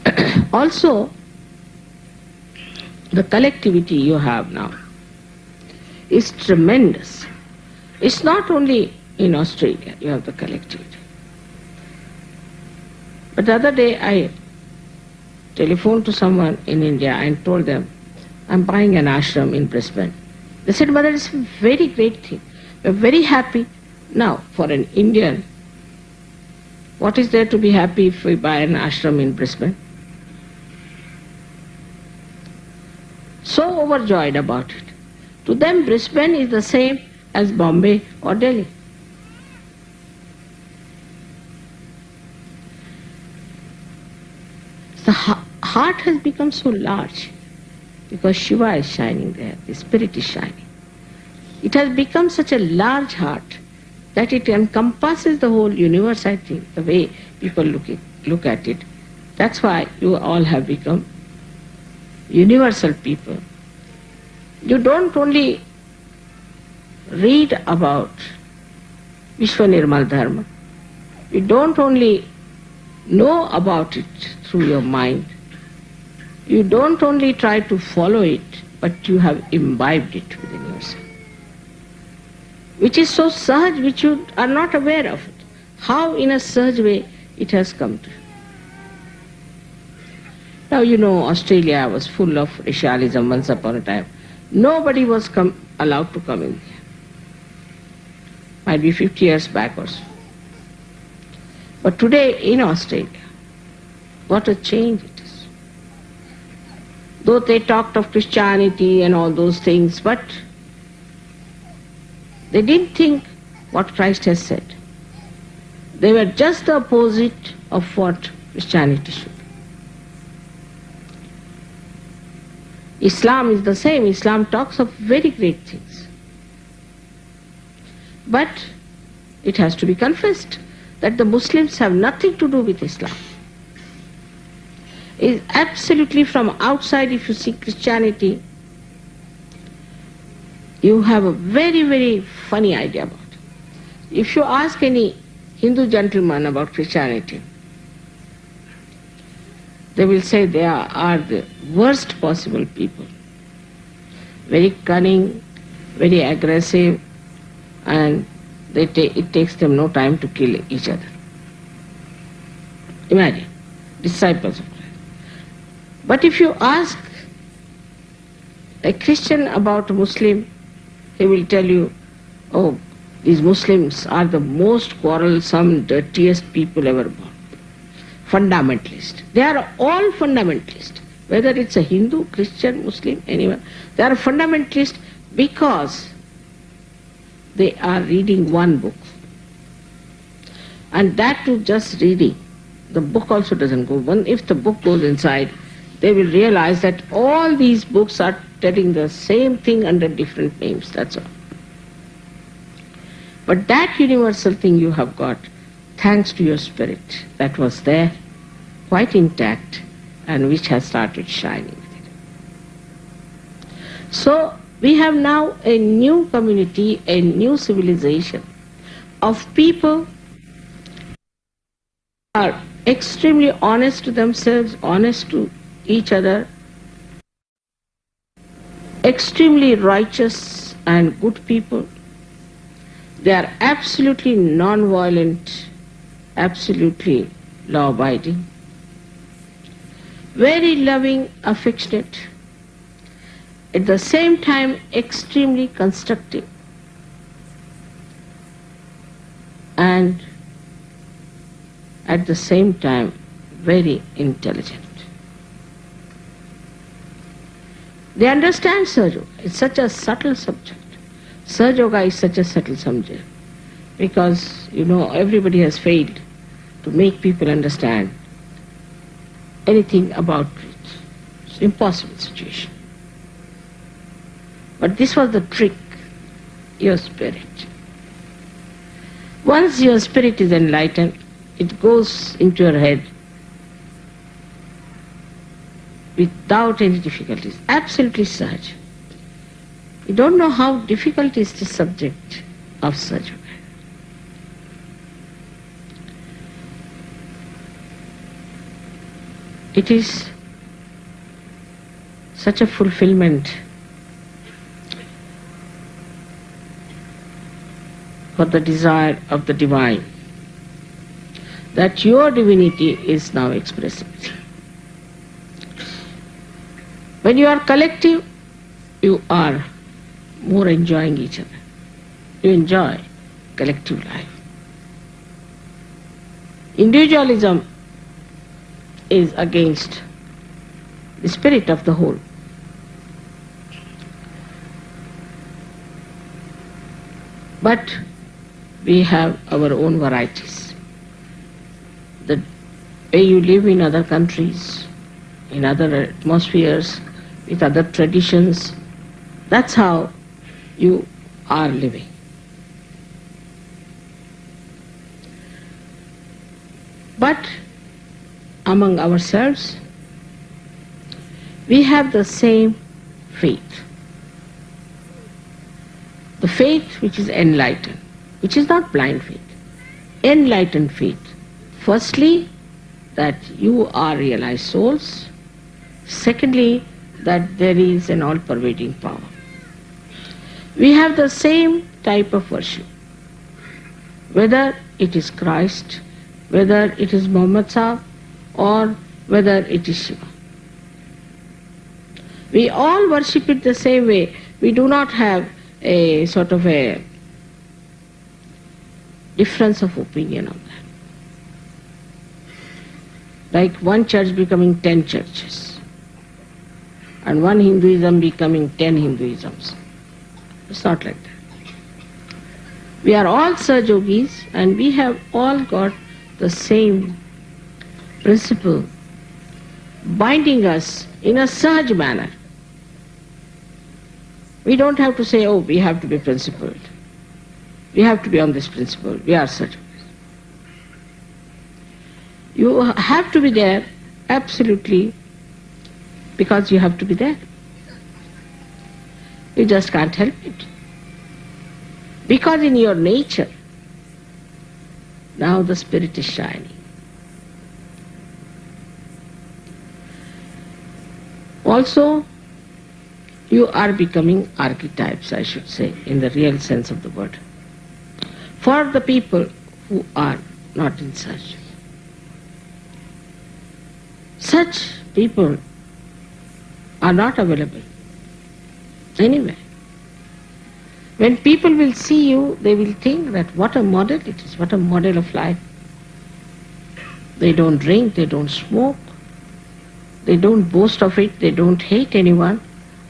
it. Also, the collectivity you have now is tremendous. It's not only in Australia you have the collectivity. But the other day I telephoned to someone in India and told them, I'm buying an ashram in Brisbane. They said, Mother, it's a very great thing. We're very happy. Now, for an Indian, what is there to be happy if we buy an ashram in Brisbane? So overjoyed about it. To them, Brisbane is the same as Bombay or Delhi. The heart has become so large because Shiva is shining there, the spirit is shining. It has become such a large heart that it encompasses the whole universe, I think, the way people look at it. That's why you all have become universal people. You don't only read about Vishwanirmal Dharma. You don't only know about it through your mind. You don't only try to follow it, but you have imbibed it within yourself. Which is so sahaj, which you are not aware of it. How in a sahaj way it has come to you. Now you know Australia was full of racialism once upon a time. Nobody was allowed to come in there. Might be 50 years back or so. But today in Australia, what a change it is. Though they talked of Christianity and all those things, but They didn't think what Christ has said. They were just the opposite of what Christianity should be. Islam is the same. Islam talks of very great things. But it has to be confessed that the Muslims have nothing to do with Islam. It is absolutely from outside. If you see Christianity, you have a very, very funny idea about it. If you ask any Hindu gentleman about Christianity, they will say they are the worst possible people. Very cunning, very aggressive, and it takes them no time to kill each other. Imagine, disciples of Christ. But if you ask a Christian about a Muslim, he will tell you, oh, these Muslims are the most quarrelsome, dirtiest people ever born. Fundamentalist. They are all fundamentalist. Whether it's a Hindu, Christian, Muslim, anyone. They are fundamentalist because they are reading one book. And that too just reading. The book also doesn't go. If the book goes inside, they will realize that all these books are telling the same thing under different names, that's all. But that universal thing you have got, thanks to your spirit, that was there, quite intact, and which has started shining with it. So we have now a new community, a new civilization of people who are extremely honest to themselves, honest to each other, extremely righteous and good people. They are absolutely non-violent, absolutely law-abiding, very loving, affectionate, at the same time extremely constructive, and at the same time very intelligent. They understand Sahaja Yoga. It's such a subtle subject. Sahaja Yoga is such a subtle subject because, everybody has failed to make people understand anything about it. It's an impossible situation. But this was the trick, your spirit. Once your spirit is enlightened, it goes into your head without any difficulties, absolutely Sahaja. You don't know how difficult is the subject of Sahaja Yoga. It is such a fulfillment for the desire of the divine that your divinity is now expressing. When you are collective, you are more enjoying each other. You enjoy collective life. Individualism is against the spirit of the whole. But we have our own varieties. The way you live in other countries, in other atmospheres, with other traditions, that's how you are living. But among ourselves, we have the same faith. The faith which is enlightened, which is not blind faith, enlightened faith. Firstly, that you are realized souls. Secondly, that there is an all-pervading power. We have the same type of worship, whether it is Christ, whether it is Muhammad Sahib, or whether it is Shiva. We all worship it the same way. We do not have a sort of a difference of opinion on that. Like one church becoming 10 churches, and one Hinduism becoming 10 Hinduisms. It's not like that. We are all Sahajogis and we have all got the same principle binding us in a Sahaj manner. We don't have to say, oh, we have to be principled. We have to be on this principle. We are Sahajogis. You have to be there absolutely because you have to be there. You just can't help it. Because in your nature, now the spirit is shining. Also, you are becoming archetypes, I should say, in the real sense of the word, for the people who are not in such. Such people are not available anywhere. When people will see you, they will think that what a model it is, what a model of life. They don't drink, they don't smoke, they don't boast of it, they don't hate anyone,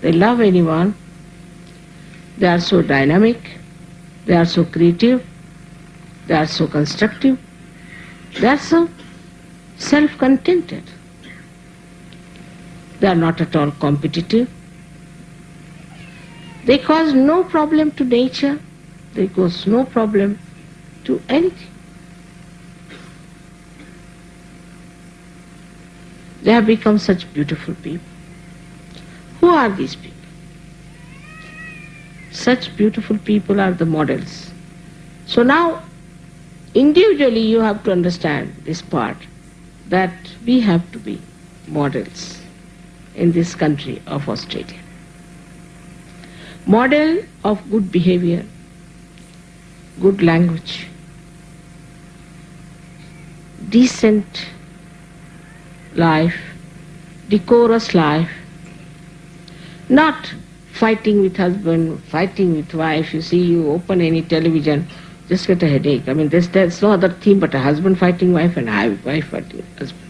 they love anyone. They are so dynamic, they are so creative, they are so constructive, they are so self-contented. They are not at all competitive. They cause no problem to nature, they cause no problem to anything. They have become such beautiful people. Who are these people? Such beautiful people are the models. So now, individually you have to understand this part, that we have to be models in this country of Australia. Model of good behavior, good language, decent life, decorous life, not fighting with husband, fighting with wife. You see, you open any television, just get a headache. I mean, there's no other theme but a husband fighting wife and a wife fighting husband.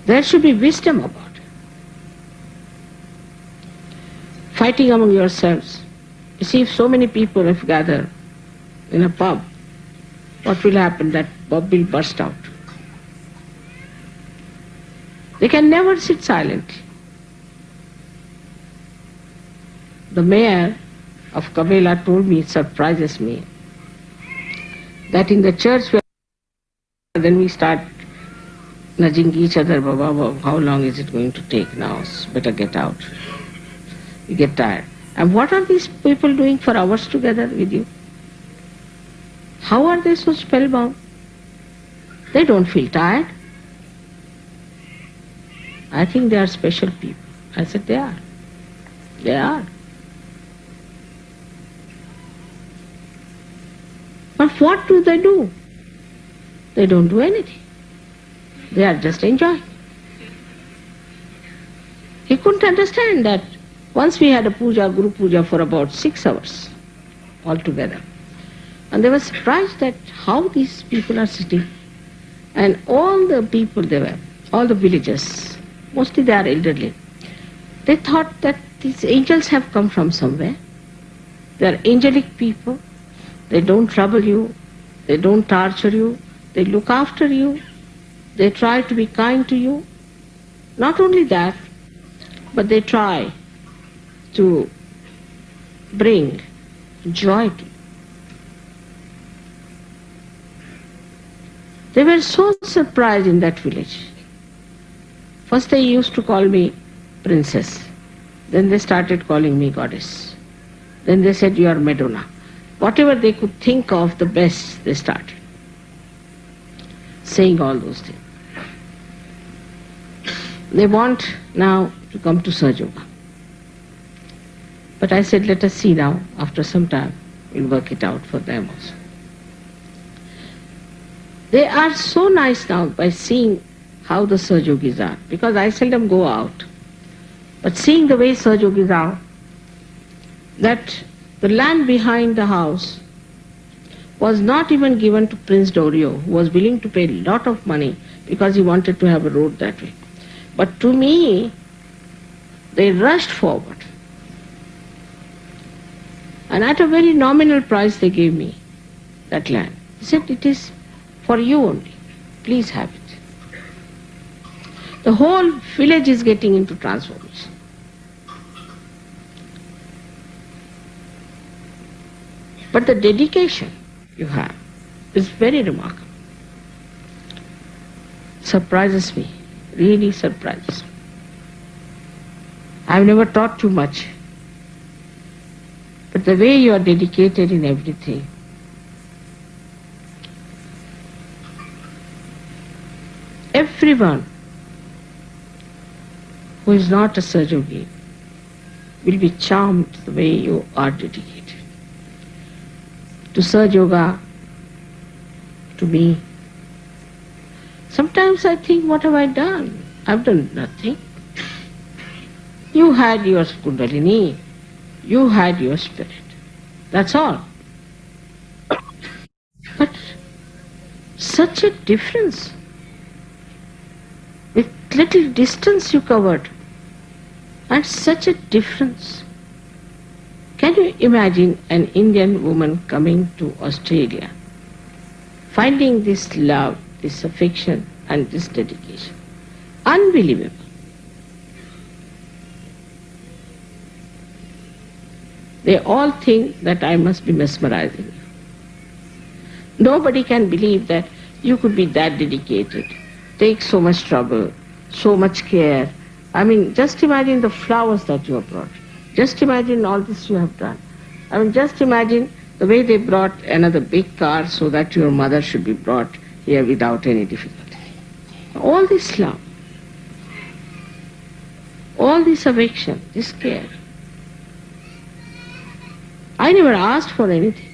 There should be wisdom about it. Fighting among yourselves. You see, if so many people have gathered in a pub, what will happen? That pub will burst out. They can never sit silently. The mayor of Kabela told me, it surprises me, that in the church where then we start nudging each other, Baba, how long is it going to take now? Better get out. You get tired. And what are these people doing for hours together with you? How are they so spellbound? They don't feel tired. I think they are special people. I said, they are. They are. But what do? They don't do anything. They are just enjoying. He couldn't understand that. Once we had a puja, Guru Puja, for about 6 hours altogether. And they were surprised that how these people are sitting. And all the people they were, all the villagers, mostly they are elderly, they thought that these angels have come from somewhere. They are angelic people. They don't trouble you. They don't torture you. They look after you. They try to be kind to you. Not only that, but they try to bring joy to you. They were so surprised in that village. First they used to call me princess. Then they started calling me goddess. Then they said, you are Madonna. Whatever they could think of the best, they started saying all those things. They want now to come to Sahaja. But I said, let us see now, after some time, we'll work it out for them also. They are so nice now by seeing how the Sahajogis are, because I seldom go out. But seeing the way Sahajogis are, that the land behind the house was not even given to Prince Dorio, who was willing to pay a lot of money because he wanted to have a road that way. But to me, they rushed forward. And at a very nominal price they gave me that land. He said, it is for you only. Please have it. The whole village is getting into transformation. But the dedication you have is very remarkable. Surprises me, really surprises me. I've never taught you much, but the way you are dedicated in everything, everyone who is not a Sahaja Yogi will be charmed the way you are dedicated to Sahaja Yoga, to me. Sometimes I think, what have I done? I've done nothing. You had your Kundalini, you had your spirit. That's all. But such a difference. With little distance you covered, and such a difference. Can you imagine an Indian woman coming to Australia, finding this love, this affection and this dedication? Unbelievable. They all think that I must be mesmerizing you. Nobody can believe that you could be that dedicated, take so much trouble, so much care. I mean, just imagine the flowers that you have brought. Just imagine all this you have done. I mean, just imagine the way they brought another big car so that your mother should be brought here without any difficulty. All this love, all this affection, this care. I never asked for anything.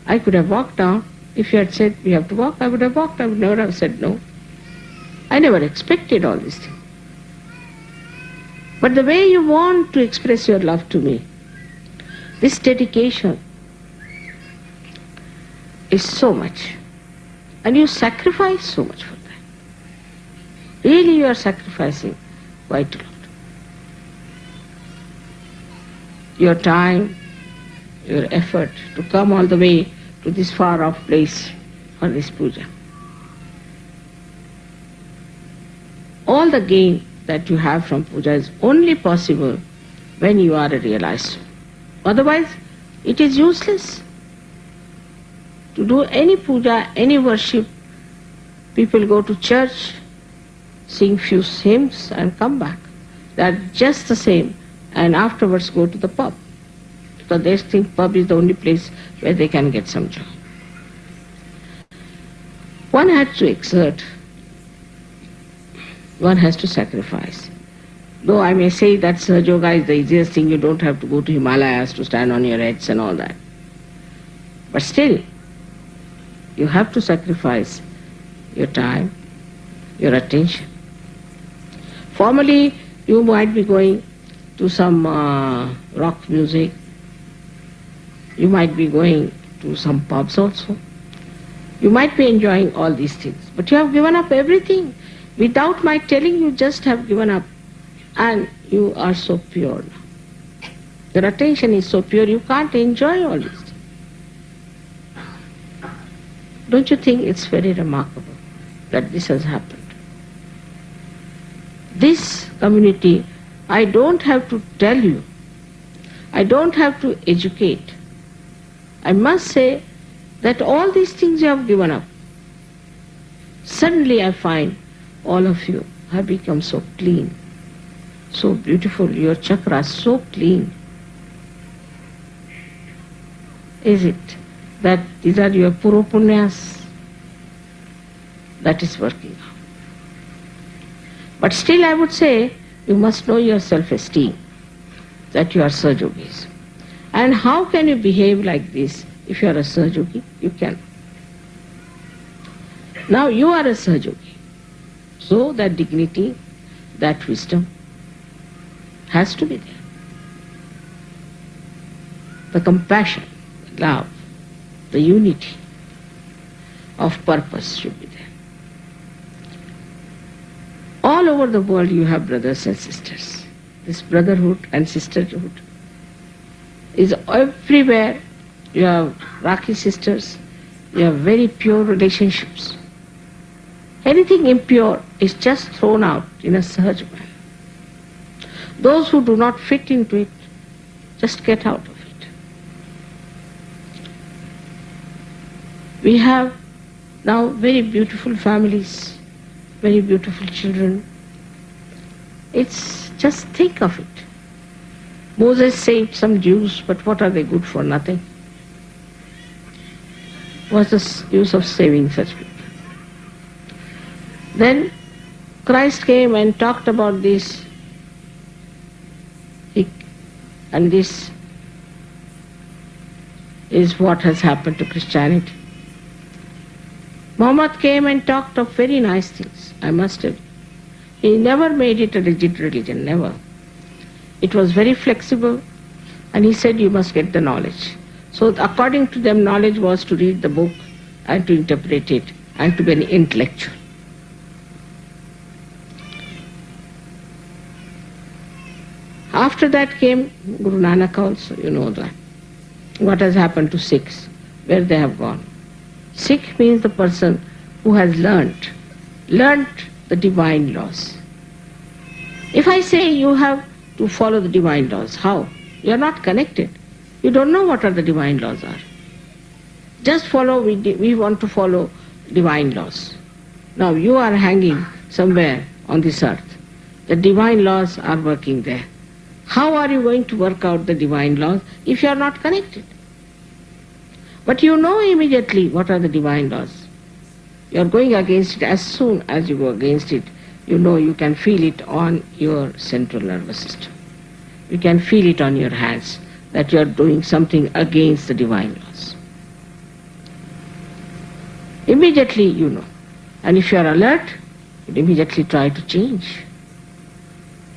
I could have walked down. If you had said we have to walk, I would have walked. I would never have said no. I never expected all these things. But the way you want to express your love to me, this dedication is so much. And you sacrifice so much for that. Really you are sacrificing quite a lot. Your time, your effort to come all the way to this far off place for this puja. All the gain that you have from puja is only possible when you are a realized soul. Otherwise, it is useless to do any puja, any worship. People go to church, sing few hymns and come back. They are just the same, and afterwards go to the pub. Because they think pub is the only place where they can get some joy. One has to exert. One has to sacrifice. Though I may say that Sahaja Yoga is the easiest thing, you don't have to go to Himalayas to stand on your heads and all that. But still, you have to sacrifice your time, your attention. Formally, you might be going to some rock music. You might be going to some pubs also. You might be enjoying all these things. But you have given up everything. Without my telling, you just have given up. And you are so pure now. Your attention is so pure, you can't enjoy all these things. Don't you think it's very remarkable that this has happened? This community, I don't have to tell you. I don't have to educate. I must say that all these things you have given up. Suddenly I find all of you have become so clean, so beautiful, your chakras so clean. Is it that these are your purupunyas that is working out? But still I would say you must know your self-esteem, that you are Sahaja Yogis. And how can you behave like this if you are a Sahaja Yogi? You can. Now you are a Sahaja Yogi. So that dignity, that wisdom has to be there. The compassion, the love, the unity of purpose should be there. All over the world you have brothers and sisters. This brotherhood and sisterhood is everywhere. You have Rakhi sisters, you have very pure relationships. Anything impure is just thrown out in a sahaj manner. Those who do not fit into it, just get out of it. We have now very beautiful families, very beautiful children. It's just think of it. Moses saved some Jews, but what are they good for? Nothing. What's the use of saving such people? Then Christ came and talked about this, and this is what has happened to Christianity. Muhammad came and talked of very nice things, I must have. He never made it a rigid religion, never. It was very flexible, and he said you must get the knowledge. So according to them, knowledge was to read the book and to interpret it and to be an intellectual. After that came Guru Nanak also, you know that. What has happened to Sikhs, where they have gone. Sikh means the person who has learnt the divine laws. If I say you have to follow the divine laws, how? You are not connected. You don't know what are the divine laws are. Just follow, we want to follow divine laws. Now you are hanging somewhere on this earth. The divine laws are working there. How are you going to work out the divine laws if you are not connected? But you know immediately what are the divine laws. You are going against it. As soon as you go against it, you know you can feel it on your central nervous system. You can feel it on your hands that you are doing something against the divine laws. Immediately you know. And if you are alert, you immediately try to change.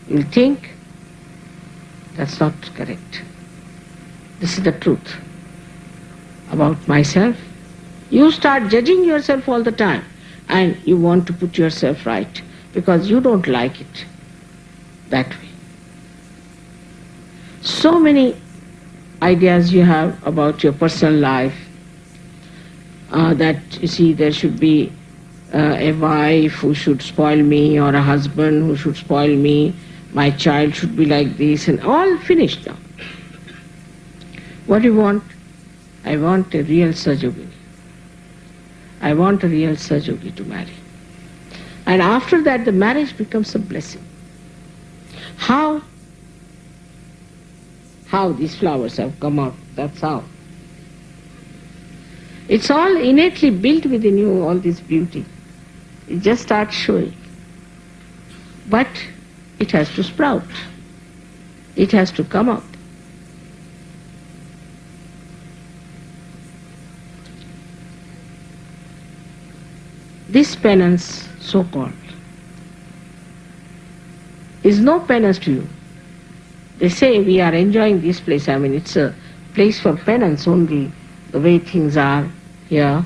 You will think, that's not correct. This is the truth about myself. You start judging yourself all the time and you want to put yourself right because you don't like it that way. So many ideas you have about your personal life, that you see there should be a wife who should spoil me or a husband who should spoil me, my child should be like this, and all finished now. What do you want? I want a real Sahajogini. I want a real Sahajogi to marry. And after that the marriage becomes a blessing. How these flowers have come out, that's how. It's all innately built within you, all this beauty. It just starts showing. But it has to sprout. It has to come out. This penance, so-called, is no penance to you. They say we are enjoying this place. I mean, it's a place for penance only, the way things are here.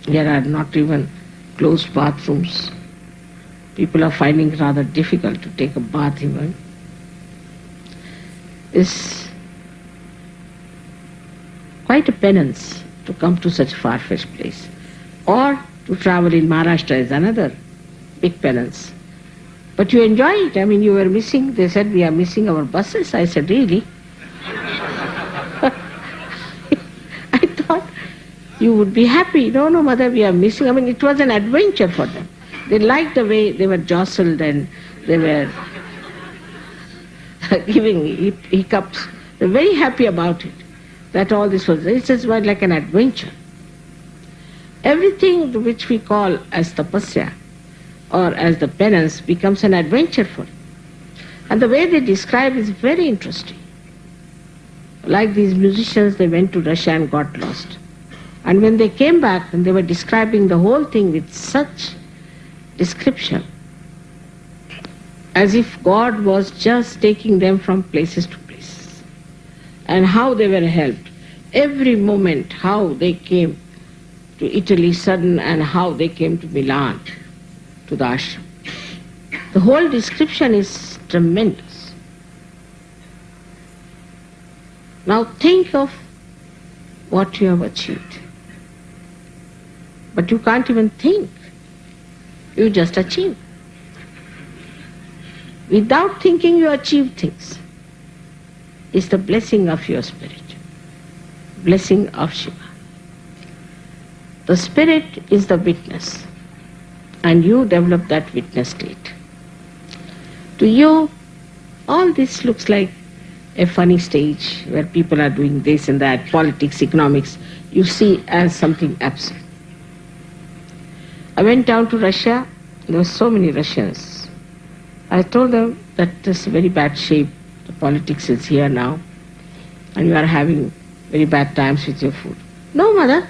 There are not even closed bathrooms. People are finding it rather difficult to take a bath even. It's quite a penance to come to such far-fetched place. Or to travel in Maharashtra is another big penance. But you enjoy it. I mean, you were missing, they said we are missing our buses. I said, really? I thought you would be happy. No, mother, we are missing. I mean, it was an adventure for them. They liked the way they were jostled and they were giving hiccups. They were very happy about it. That all this was, it just was like an adventure. Everything which we call as tapasya or as the penance becomes an adventure for them. And the way they describe is very interesting. Like these musicians, they went to Russia and got lost. And when they came back, and they were describing the whole thing with such description, as if God was just taking them from places to places. And how they were helped. Every moment, how they came to Italy sudden and how they came to Milan, to the ashram. The whole description is tremendous. Now think of what you have achieved. But you can't even think. You just achieve. Without thinking you achieve things. It's the blessing of your spirit. Blessing of Shiva. The spirit is the witness, and you develop that witness state. To you, all this looks like a funny stage where people are doing this and that, politics, economics, you see as something absurd. I went down to Russia, there were so many Russians. I told them that this is very bad shape, the politics is here now, and you are having very bad times with your food. No, mother,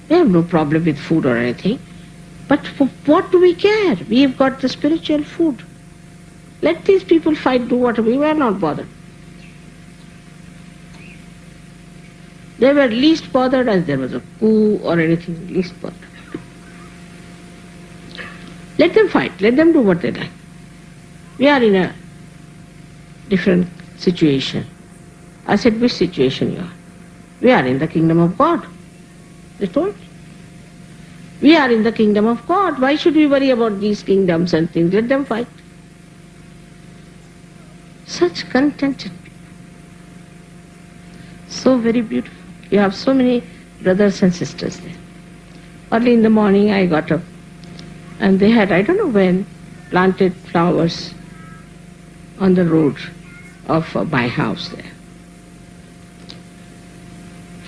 we have no problem with food or anything. But for what do we care? We have got the spiritual food. Let these people fight, do whatever, we are not bothered. They were least bothered as there was a coup or anything, least bothered. Let them fight, let them do what they like. We are in a different situation. I said, which situation you are? We are in the kingdom of God. They told me. We are in the kingdom of God. Why should we worry about these kingdoms and things? Let them fight. Such contented people. So very beautiful. You have so many brothers and sisters there. Early in the morning I got up and they had, I don't know when, planted flowers on the road of my house there.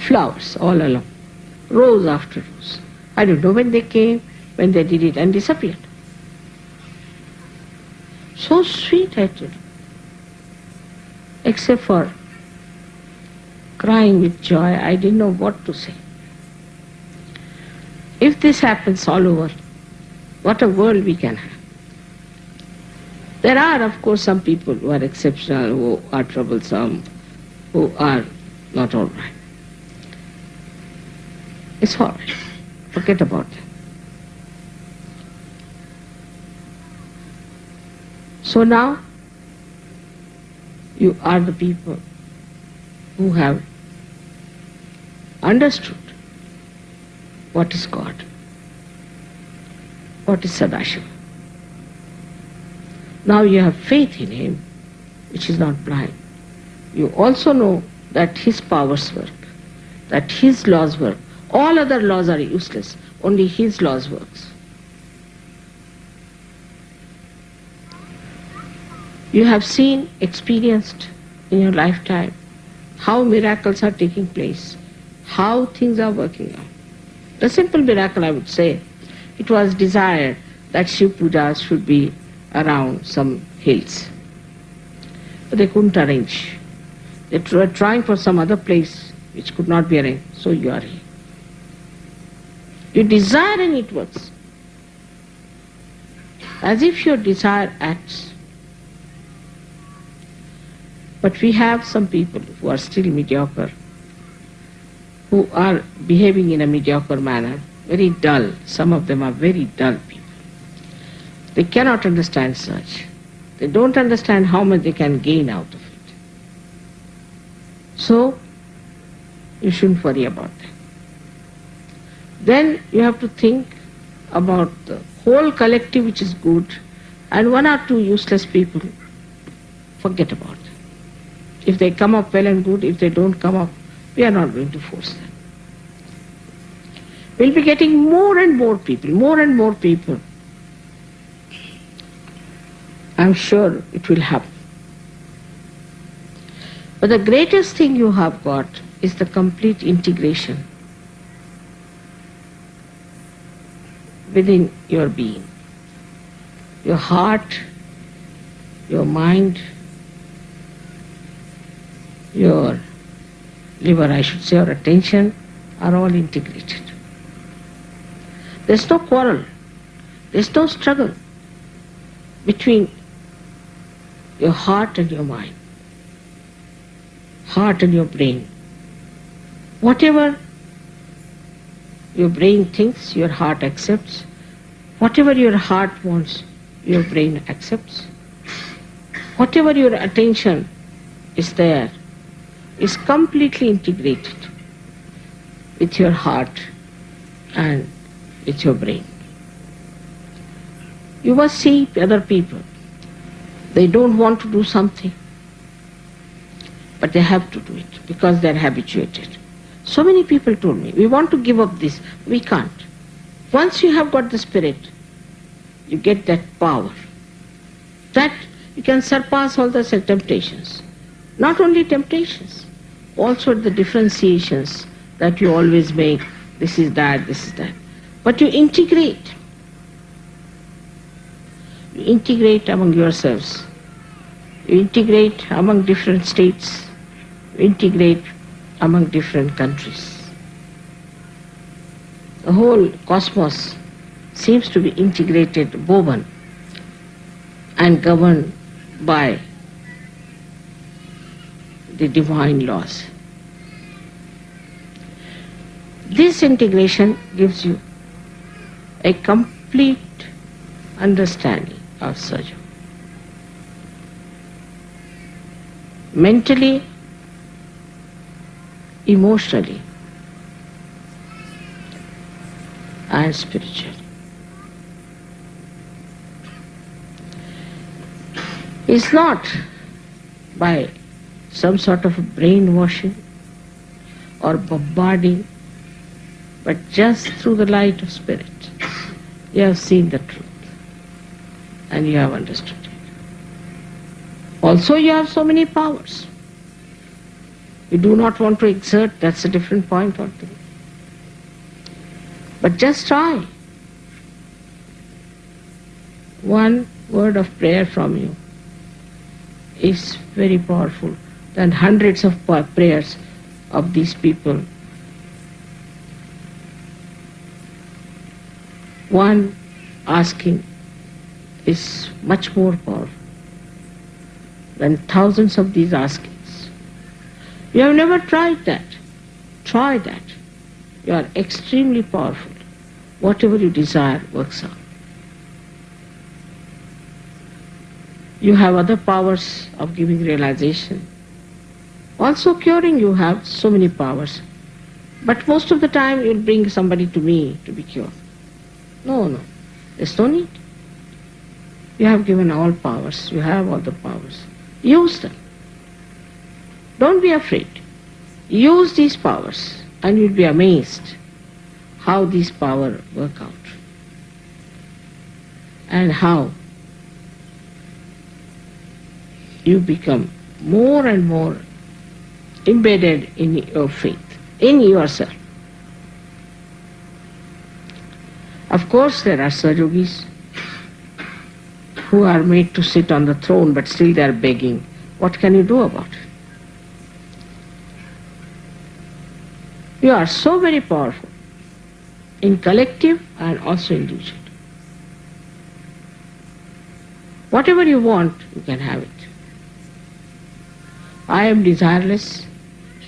Flowers all along, rows after rows. I don't know when they came, when they did it and disappeared. So sweet, I tell you. Except for crying with joy, I didn't know what to say. If this happens all over, what a world we can have. There are, of course, some people who are exceptional, who are troublesome, who are not all right. It's all right. Forget about them. So now, you are the people who have understood what is God, what is Sadashiva. Now you have faith in Him, which is not blind. You also know that His powers work, that His laws work. All other laws are useless, only His laws works. You have seen, experienced in your lifetime how miracles are taking place, how things are working out. The simple miracle, I would say, it was desired that Shiv Pujas should be around some hills. But they couldn't arrange. They were trying for some other place which could not be arranged, so you are here. You desire and it works. As if your desire acts. But we have some people who are still mediocre, who are behaving in a mediocre manner, very dull. Some of them are very dull people. They cannot understand such. They don't understand how much they can gain out of it. So, you shouldn't worry about that. Then you have to think about the whole collective which is good, and one or two useless people, forget about them. If they come up well and good, if they don't come up, we are not going to force them. We'll be getting more and more people. I'm sure it will happen. But the greatest thing you have got is the complete integration within your being. Your heart, your mind, your liver, I should say, or attention, are all integrated. There's no quarrel, there's no struggle between your heart and your mind, heart and your brain. Whatever your brain thinks, your heart accepts. Whatever your heart wants, your brain accepts. Whatever your attention is there, is completely integrated with your heart and with your brain. You must see other people. They don't want to do something, but they have to do it because they're habituated. So many people told me, we want to give up this. We can't. Once you have got the spirit, you get that power. That you can surpass all the temptations. Not only temptations, also the differentiations that you always make. This is that, this is that. But you integrate. You integrate among yourselves. You integrate among different states. You integrate among different countries. The whole cosmos seems to be integrated, woven, and governed by the divine laws. This integration gives you a complete understanding of Sahaja. Mentally, emotionally, and spiritually. It's not by some sort of brainwashing or bombarding, but just through the light of spirit. You have seen the truth and you have understood it. Also you have so many powers. You do not want to exert, that's a different point altogether. But just try. One word of prayer from you is very powerful than hundreds of prayers of these people. One asking is much more powerful than thousands of these askings. You have never tried that. Try that. You are extremely powerful. Whatever you desire works out. You have other powers of giving realization. Also curing, you have so many powers. But most of the time you'll bring somebody to me to be cured. No, there's no need. You have given all powers. You have all the powers. Use them. Don't be afraid. Use these powers and you'll be amazed how these powers work out and how you become more and more embedded in your faith, in yourself. Of course, there are Sahajogis who are made to sit on the throne, but still they are begging. What can you do about it? You are so very powerful in collective and also individual. Whatever you want, you can have it. I am desireless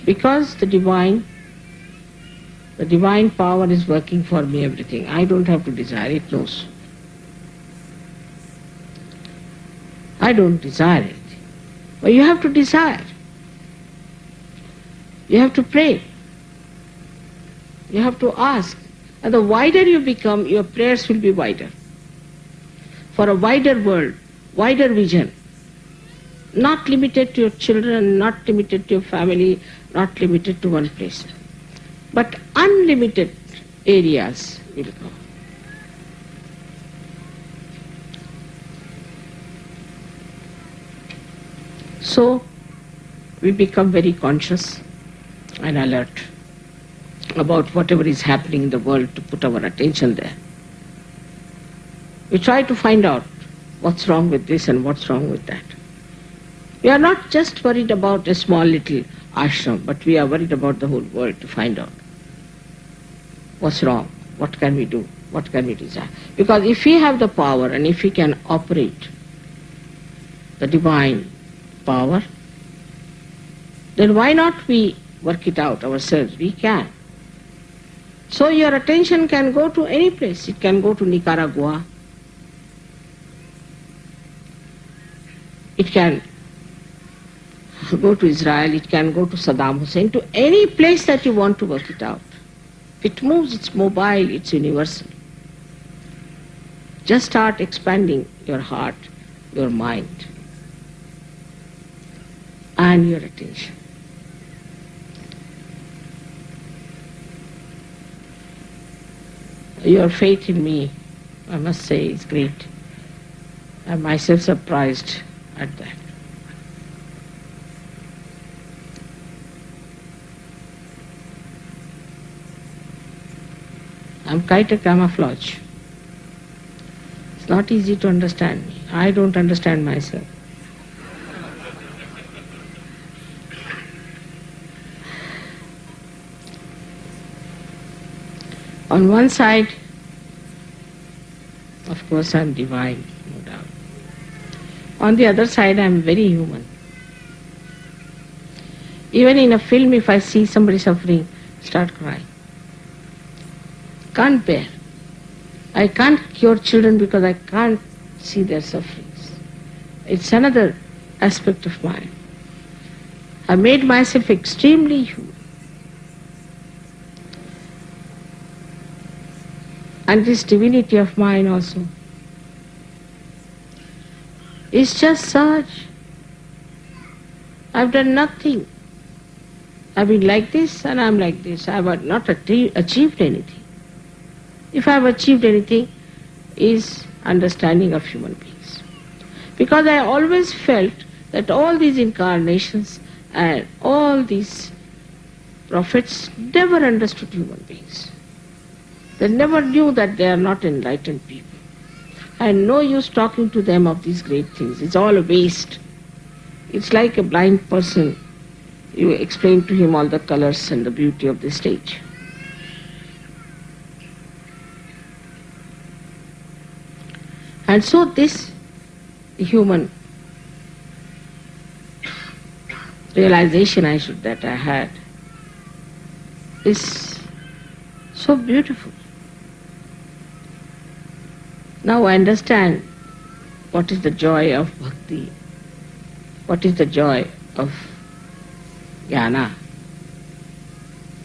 because the divine power is working for me everything. I don't have to desire, it knows. I don't desire it. But you have to desire. You have to pray. You have to ask. And the wider you become, your prayers will be wider. For a wider world, wider vision. Not limited to your children, not limited to your family, not limited to one place. But unlimited areas will go. So, we become very conscious and alert about whatever is happening in the world to put our attention there. We try to find out what's wrong with this and what's wrong with that. We are not just worried about a small little ashram, but we are worried about the whole world to find out what's wrong, what can we do, what can we desire. Because if we have the power and if we can operate the divine power, then why not we work it out ourselves? We can. So your attention can go to any place. It can go to Nicaragua. It can go to Israel, it can go to Saddam Hussein, to any place that you want to work it out. It moves, it's mobile, it's universal. Just start expanding your heart, your mind, and your attention. Your faith in me, I must say, is great. I'm myself surprised at that. I'm quite a camouflage. It's not easy to understand me. I don't understand myself. On one side, of course, I'm divine, no doubt. On the other side, I'm very human. Even in a film, if I see somebody suffering, start crying. Can't bear. I can't cure children because I can't see their sufferings. It's another aspect of mine. I made myself extremely human. And this divinity of mine also is just such. I've done nothing. I've been like this and I'm like this. I have not achieved anything. If I have achieved anything, is understanding of human beings. Because I always felt that all these incarnations and all these prophets never understood human beings. They never knew that they are not enlightened people. And no use talking to them of these great things. It's all a waste. It's like a blind person. You explain to him all the colors and the beauty of the stage. And so this human realization that I had is so beautiful. Now I understand what is the joy of bhakti, what is the joy of jnana,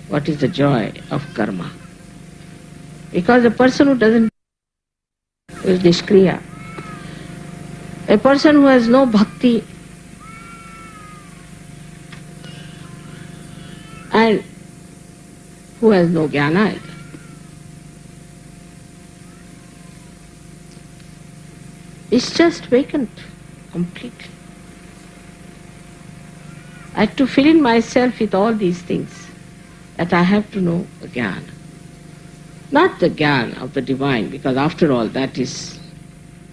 what is the joy of karma. Because a person who doesn't is nishkriya. A person who has no bhakti and who has no jnana either. It's just vacant completely. I had to fill in myself with all these things that I have to know the jnana. Not the jnana of the divine, because after all that is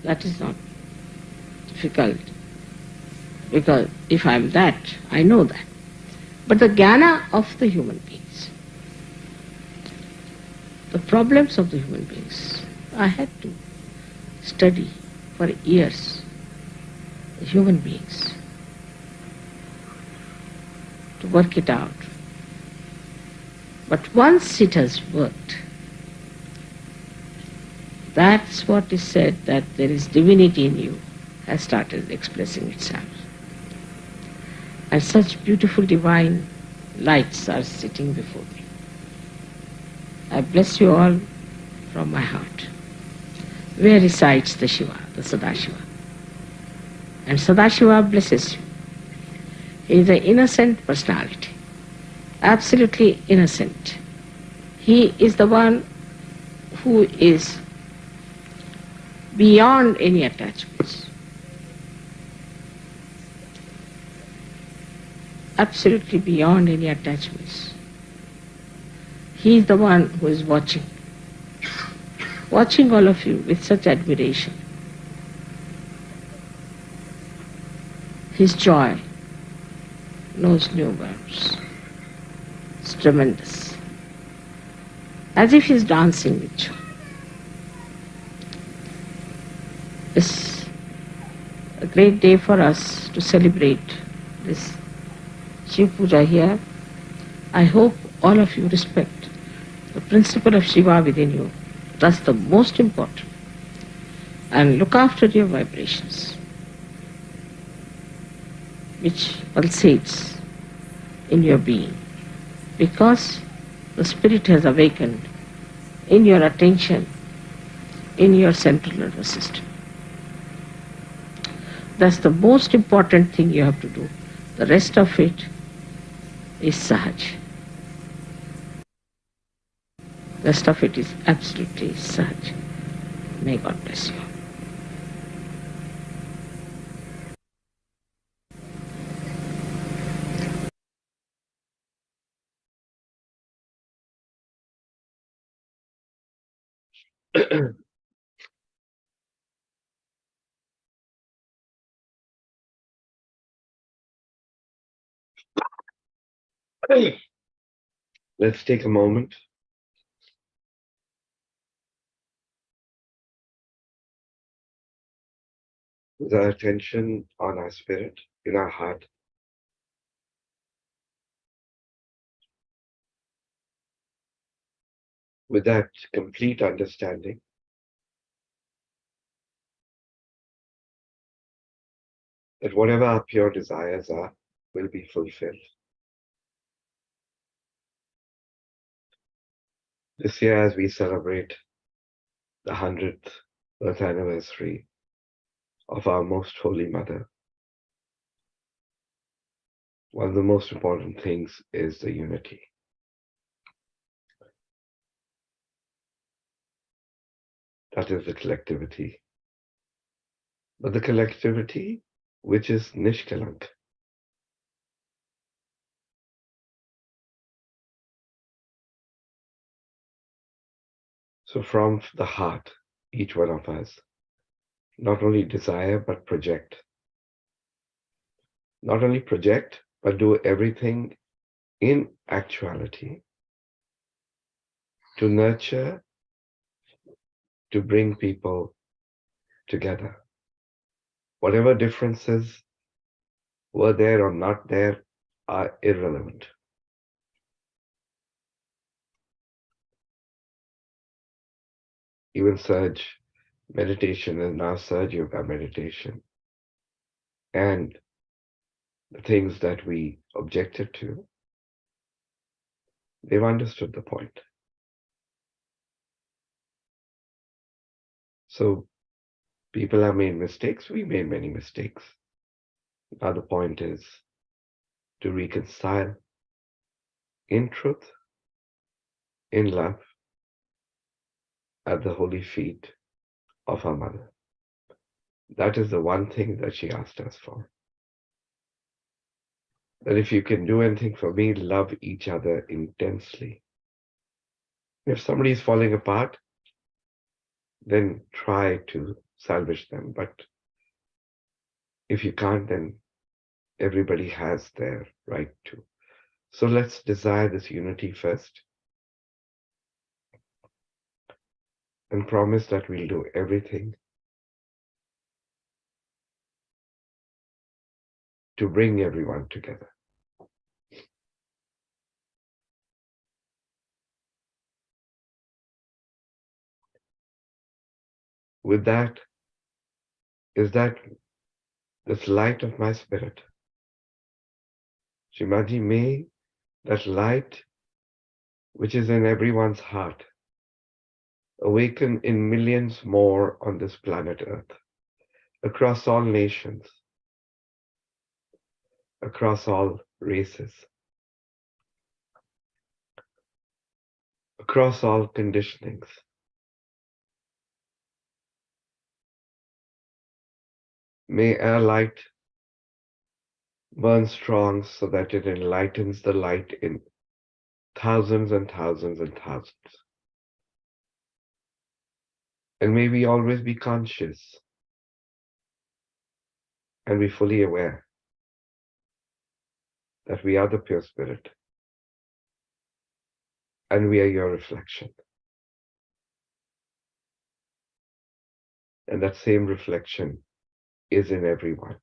not difficult. Because if I'm that, I know that. But the jnana of the human beings, the problems of the human beings, I had to study for years the human beings to work it out. But once it has worked, that's what is said, that there is divinity in you, has started expressing itself. And such beautiful divine lights are sitting before me. I bless you all from my heart. Where resides the Shiva, the Sadashiva? And Sadashiva blesses you. He is an innocent personality, absolutely innocent. He is the one who is beyond any attachments. Absolutely beyond any attachments. He is the one who is watching all of you with such admiration. His joy knows no bounds. It's tremendous. As if he's dancing with joy. It's a great day for us to celebrate this Shiv Puja here. I hope all of you respect the principle of Shiva within you. That's the most important. And look after your vibrations. which pulsates in your being, because the spirit has awakened in your attention, in your central nervous system. That's the most important thing you have to do. The rest of it is sahaj. The rest of it is absolutely sahaj. May God bless you. Let's take a moment. With our attention on our spirit, in our heart. With that complete understanding that whatever our pure desires are will be fulfilled. This year, as we celebrate the 100th birth anniversary of our most holy mother, one of the most important things is the unity. That is the collectivity. But the collectivity which is Nishkalank. So from the heart, each one of us, not only desire but project. Not only project, but do everything in actuality to nurture, to bring people together. Whatever differences were there or not there are irrelevant. Even Surge meditation is now Surge Yoga meditation. And the things that we objected to, they've understood the point. So people have made mistakes. We made many mistakes. Now the point is to reconcile in truth, in love, at the holy feet of our mother. That is the one thing that she asked us for. That if you can do anything for me, love each other intensely. If somebody is falling apart, then try to salvage them. But if you can't, then everybody has their right to. So let's desire this unity first and promise that we'll do everything to bring everyone together. With that, is that this light of my spirit. Shimaji, may that light which is in everyone's heart awaken in millions more on this planet Earth, across all nations, across all races, across all conditionings. May our light burn strong so that it enlightens the light in thousands and thousands and thousands. And may we always be conscious and be fully aware that we are the pure spirit and we are your reflection. And that same reflection is in everyone.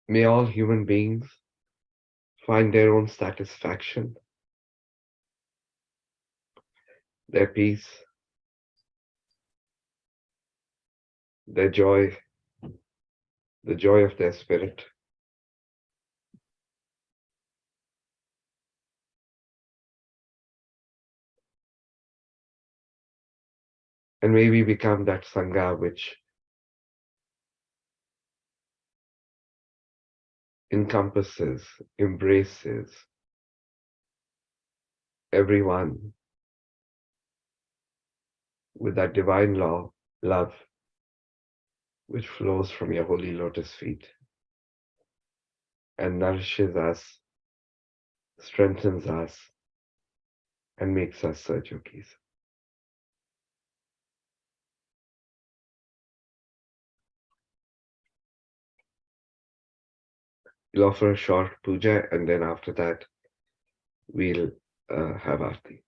May all human beings find their own satisfaction their peace, their joy, the joy of their spirit. And may we become that Sangha which encompasses, embraces everyone with that divine love which flows from your holy lotus feet and nourishes us, strengthens us, and makes us Satyogis. We'll offer a short puja, and then after that, we'll have Aarti.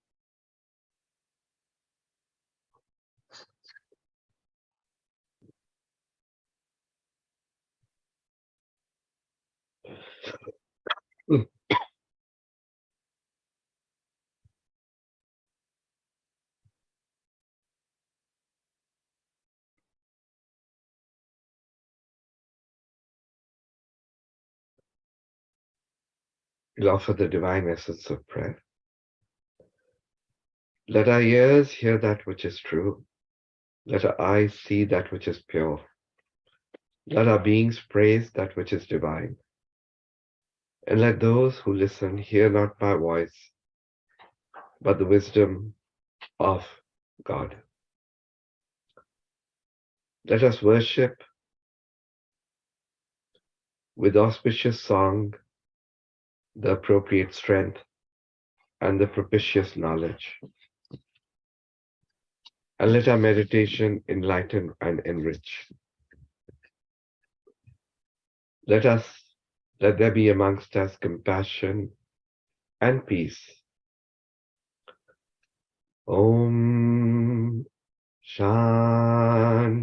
We'll offer the divine essence of prayer. Let our ears hear that which is true. Let our eyes see that which is pure. Let our beings praise that which is divine. And let those who listen hear not my voice, but the wisdom of God. Let us worship with auspicious song the appropriate strength and the propitious knowledge. And let our meditation enlighten and enrich. Let there be amongst us compassion and peace. Om Shanti,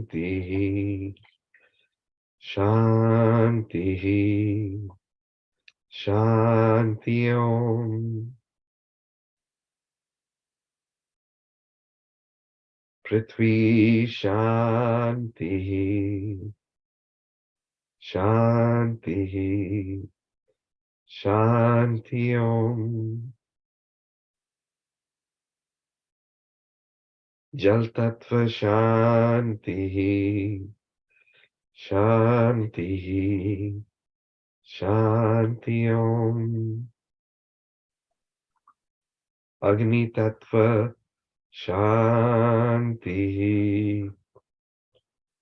Shanti, Shanti Om. Prithvi Shanti, Shanti, Shanti Om. Jal Tattva Shanti, Shanti, Shanti Om. Agni Tattva Shanti,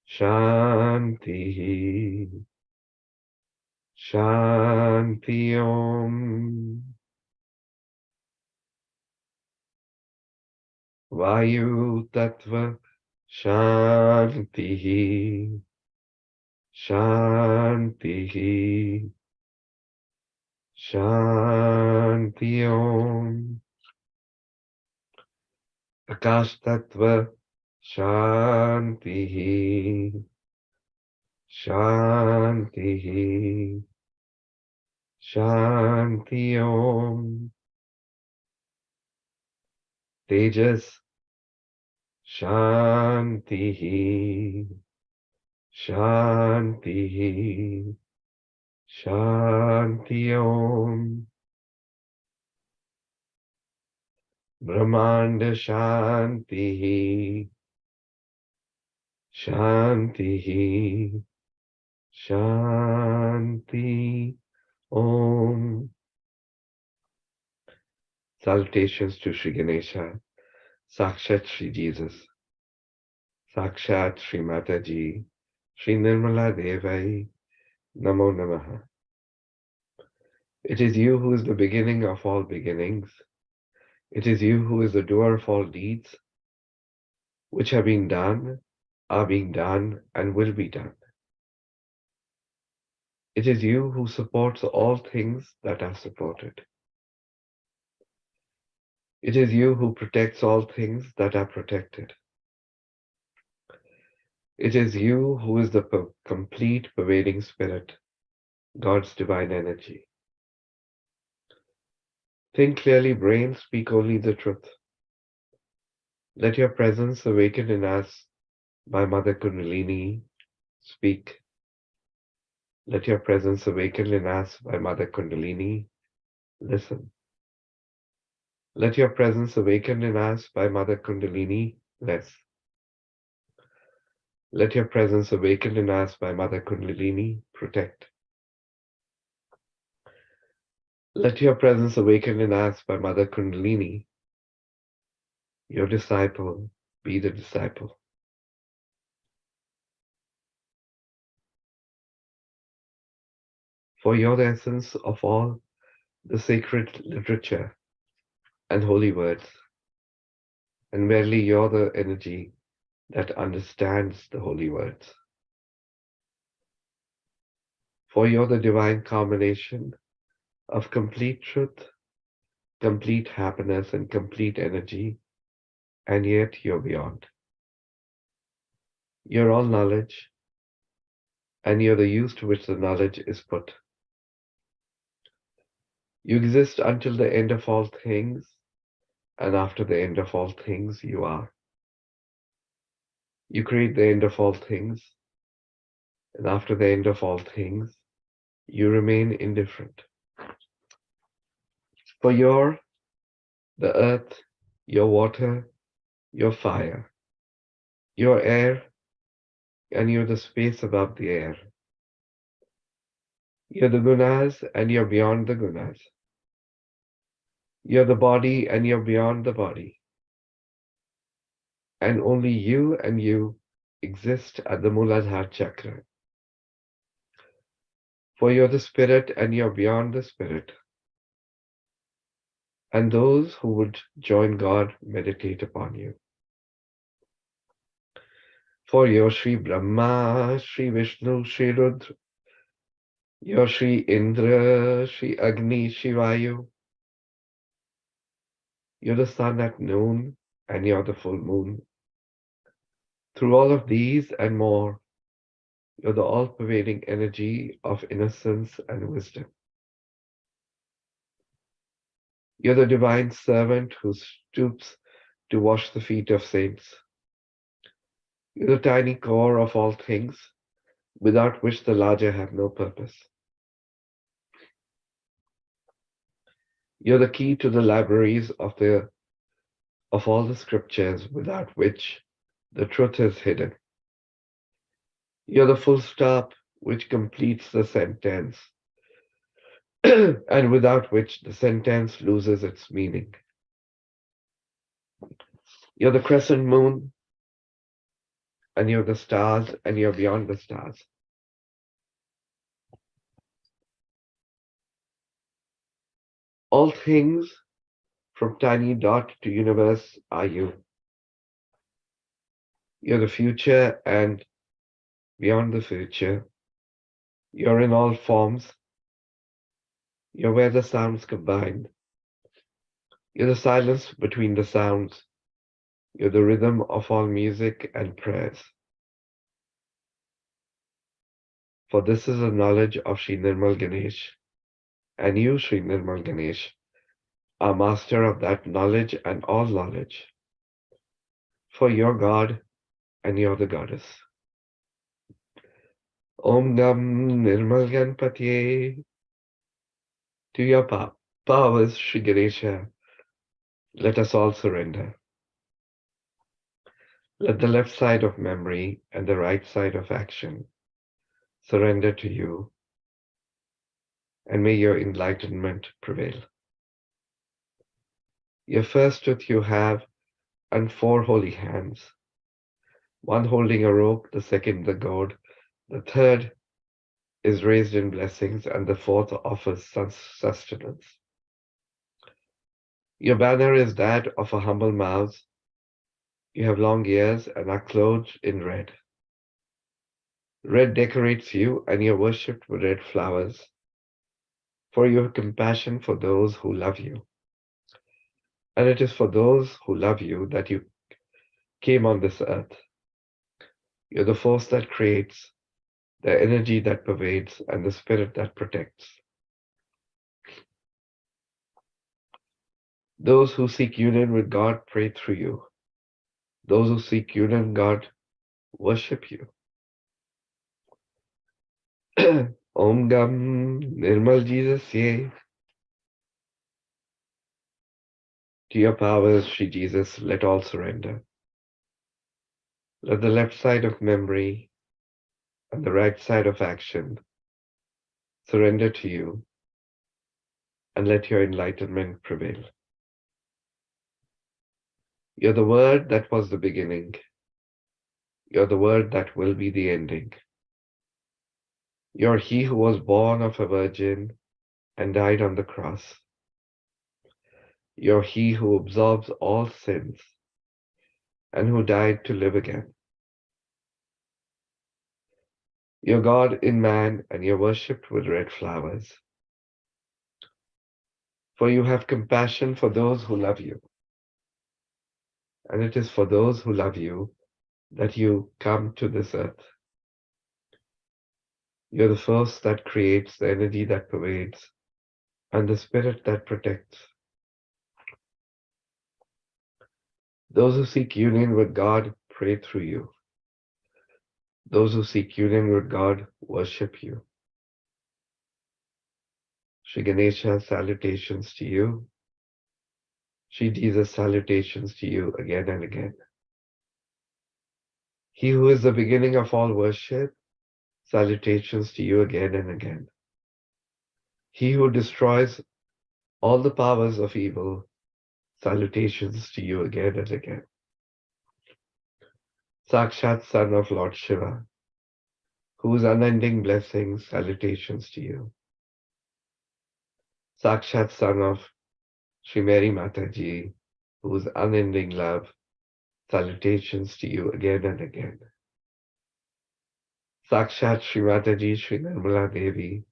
Shanti, Shanti Om. Vayu Tattva Shanti, Shanti, Shanti Om. Akash Tattva Shanti, Shanti, Shanti Om. Tejas Shanti, Shanti, Shanti Om. Brahmanda Shanti, Shanti, Shanti Om. Salutations to Sri Ganesha, Sakshat Sri Jesus, Sakshat Sri Mataji, Sri Nirmala Devai, Namo Namaha. It is you who is the beginning of all beginnings. It is you who is the doer of all deeds, which have been done, are being done, and will be done. It is you who supports all things that are supported. It is you who protects all things that are protected. It is you who is the complete pervading spirit, God's divine energy. Think clearly, brain, speak only the truth. Let your presence awaken in us by Mother Kundalini speak. Let your presence awaken in us by Mother Kundalini listen. Let your presence awaken in us by Mother Kundalini bless. Let your presence awaken in us by Mother Kundalini protect. Let your presence awaken in us by Mother Kundalini, your disciple, be the disciple. For you're the essence of all the sacred literature and holy words, and verily you're the energy that understands the holy words. For you're the divine culmination of complete truth, complete happiness, and complete energy, and yet you're beyond. You're all knowledge, and you're the use to which the knowledge is put. You exist until the end of all things, and after the end of all things, you are. You create the end of all things, and after the end of all things, you remain indifferent. For you're the earth, your water, your fire, your air, and you're the space above the air. You're the gunas, and you're beyond the gunas. You're the body, and you're beyond the body. And only you and you exist at the Muladhara chakra. For you're the spirit, and you're beyond the spirit. And those who would join God meditate upon you. For you're Sri Brahma, Sri Vishnu, Sri Rudra, you're Sri Indra, Sri Agni, Sri Vayu. You're the sun at noon, and you're the full moon. Through all of these and more, you're the all-pervading energy of innocence and wisdom. You're the divine servant who stoops to wash the feet of saints. You're the tiny core of all things, without which the larger have no purpose. You're the key to the libraries of all the scriptures, without which the truth is hidden. You're the full stop which completes the sentence, and without which the sentence loses its meaning. You're the crescent moon, and you're the stars, and you're beyond the stars. All things, from tiny dot to universe, are you. You're the future and beyond the future. You're in all forms. You're where the sounds combine. You're the silence between the sounds. You're the rhythm of all music and prayers. For this is the knowledge of Sri Nirmal Ganesh, and you, Sri Nirmal Ganesh, are master of that knowledge and all knowledge. For you're God, and you're the goddess. Om Nam Nirmal Ganpatye. To your powers, Sri Ganesha, let us all surrender. Let the left side of memory and the right side of action surrender to you, and may your enlightenment prevail. Your first tooth you have, and 4 holy hands, one holding a rope, the second the gourd, the third is raised in blessings, and the fourth offers sustenance. Your banner is that of a humble mouth. You have long ears and are clothed in red. Red decorates you, and you're worshipped with red flowers, for you have compassion for those who love you. And it is for those who love you that you came on this earth. You're the force that creates, the energy that pervades, and the spirit that protects. Those who seek union with God pray through you. Those who seek union, God, worship you. Om Gam Nirmal Jesus Ye. To your powers, Shri Jesus, let all surrender. Let the left side of memory and the right side of action surrender to you, and let your enlightenment prevail. You're the word that was the beginning. You're the word that will be the ending. You're he who was born of a virgin and died on the cross. You're he who absorbs all sins and who died to live again. You're God in man, and you're worshipped with red flowers. For you have compassion for those who love you. And it is for those who love you that you come to this earth. You're the force that creates, the energy that pervades, and the spirit that protects. Those who seek union with God pray through you. Those who seek union with God worship you. Shri Ganesha, salutations to you. Shri Jesus, salutations to you again and again. He who is the beginning of all worship, salutations to you again and again. He who destroys all the powers of evil, salutations to you again and again. Sakshat Son of Lord Shiva, whose unending blessings, salutations to you. Sakshat Son of Shri Mary Mataji, whose unending love, salutations to you again and again. Sakshat Shri Mataji Shri Nirmala Devi,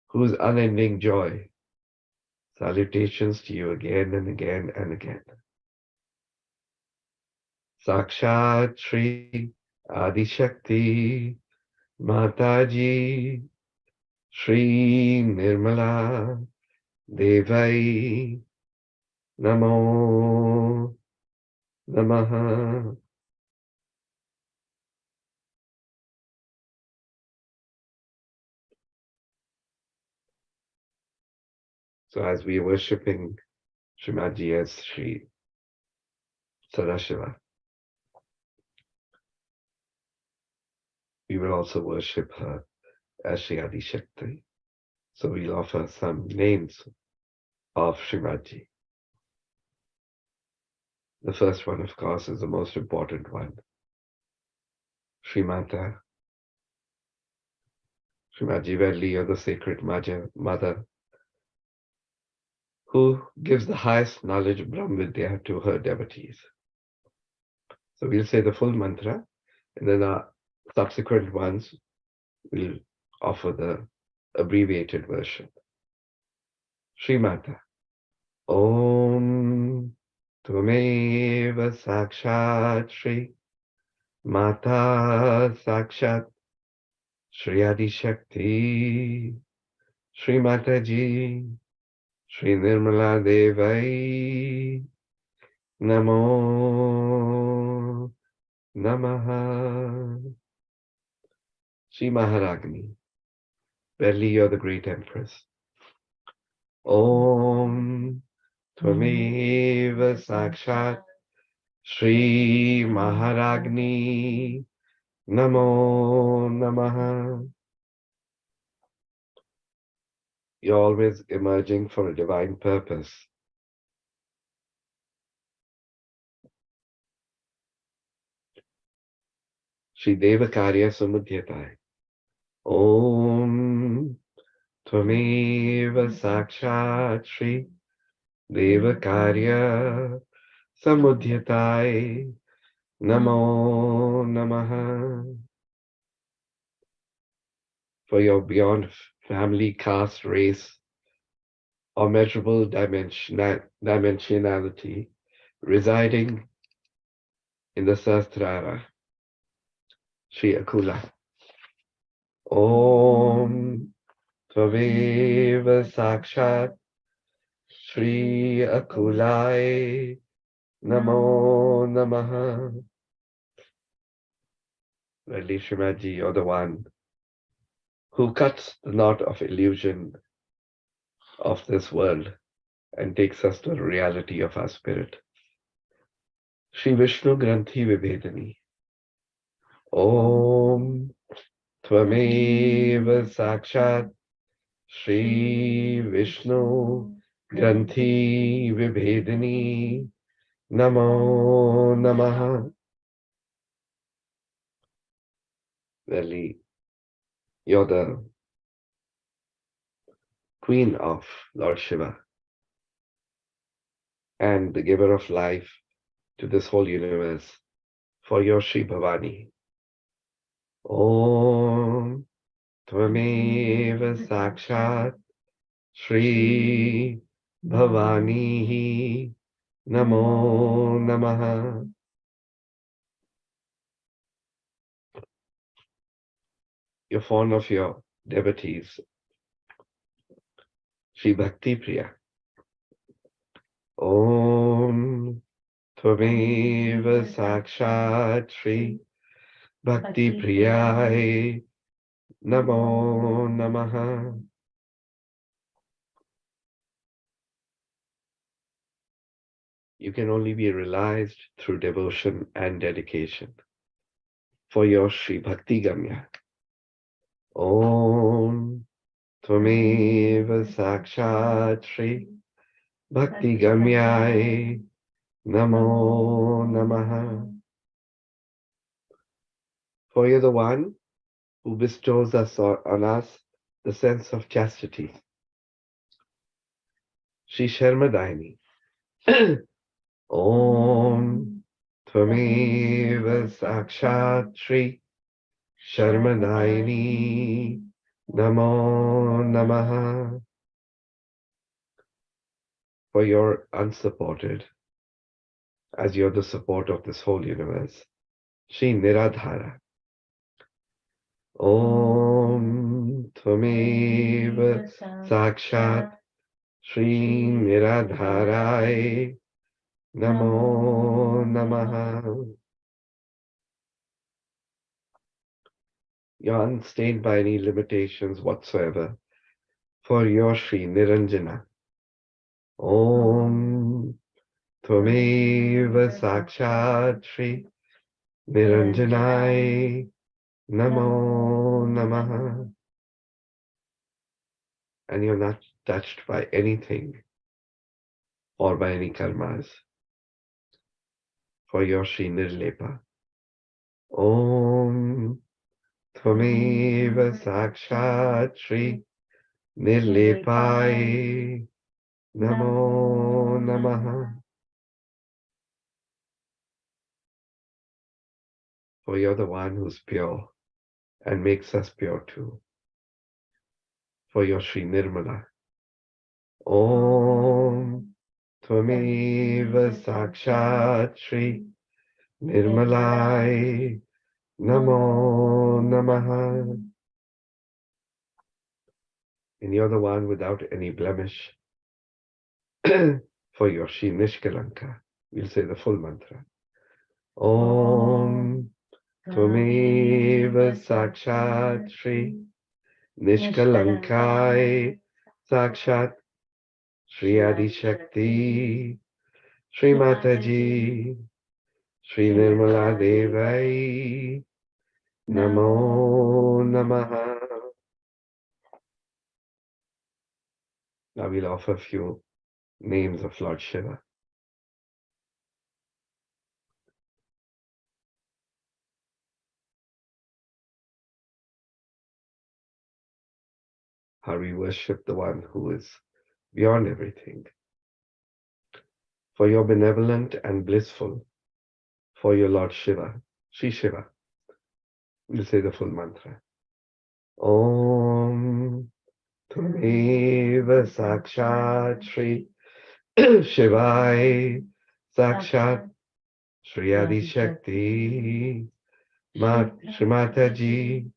whose unending joy, salutations to you again and again and again. Sakshat Shri Adishakti Mataji Shri Nirmala Devai Namo Namaha. So as we are worshipping Srimadji as Shri Sadashiva, we will also worship her as Shri Adishakti. So we'll offer some names of Srimadji. The first one, of course, is the most important one. Shri Mata. Srimadji Valli, or the Sacred Mother, who gives the highest knowledge of Brahm Vidya to her devotees. So we'll say the full mantra, and then our subsequent ones will offer the abbreviated version. Shri Mata. Om Tvameva Sakshat Shri Mata Sakshat Shri Adishakti Shri Mataji Shri Nirmala Devai Namo Namaha. Shri Maharagni, verily you're the great Empress. Om Tvameva Sakshat Shri Maharagni Namo Namaha. You're always emerging for a divine purpose. Shri Devakarya Samudhyatai. Om Tvameva Sakshat Shri Devakarya Samudhyatai Namo Namaha. For your beyond family, caste, race, or measurable dimensionality residing in the Sahasrara, Shri Akula. Om Tvameva Sakshat Shri Akulai Namo Namaha. Really, Srimadji, you're the one who cuts the knot of illusion of this world and takes us to the reality of our spirit. Shri Vishnu Granthi Vibhedani. Om Tvameva Sakshat Shri Vishnu Granthi Vibhedani. Namo Namaha. Really, you're the Queen of Lord Shiva and the giver of life to this whole universe for your Shri Bhavani. Om Tvameva Sakshat Shri Bhavani. Namo Namaha. You're fond of your devotees. Shri Bhakti Priya. Om Tvameva Sakshat Shri Bhakti Priyai. Namo Namaha. You can only be realized through devotion and dedication. For your Shri Bhakti Gamya. Om Tvameva Sakshat Shri Bhakti Gamyai. Namo Namaha. For you're the one who bestows on us the sense of chastity. Shri Sharmadayini. Om Tvameva Sakshat Shri Sharmadayini. Namo Namaha. For you're unsupported, as you're the support of this whole universe. Shri Niradhara. Om Tvameva Sakshat Shri Niradharai. Namo Namaha. You're unstained by any limitations whatsoever. For your Shri Niranjana. Om Tvameva Sakshat Shri Niranjanai. Namo Namaha. And you're not touched by anything or by any karmas. For your Shri Nirlepa. Om Tvameva Sakshat Shri Nirlepai. Namo Namaha. For you're the one who's pure and makes us pure too. For your Shri Nirmala. Om Tvameva Sakshat Shri Nirmalai. Namo Namaha. And you're the one without any blemish. For your Shri Nishkalanka. We'll say the full mantra. Om Tvameva Sakshat Shri Nishkalankai Sakshat Shri Adi Shakti Shri Mataji Shri Nirmala Devai. Namo Namaha. Now we'll offer a few names of Lord Shiva. How we worship the one who is beyond everything. For you're benevolent and blissful. For your Lord Shiva, Shri Shiva. We'll say the full mantra. Om Tvameva Sakshat Shri Shivai Sakshat Shri Adi Shakti Shri Mataji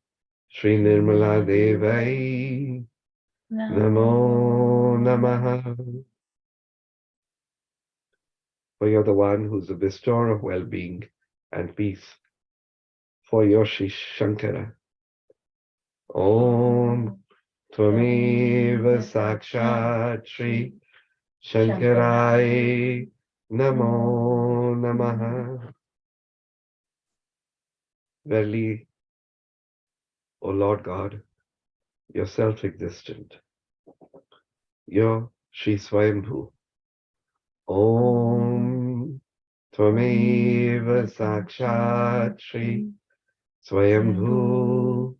Shri Nirmala Devai. Namo Namaha. For you're the one who's the bestower of well-being and peace. For your Shri Shankara. Om Tvameva Sakshat Shri Shankarai Namo Namaha. Verily, O Lord God, you're self-existent. You're Shri Swayambhu. Om Tvameva Sakshat Shri Swayambhu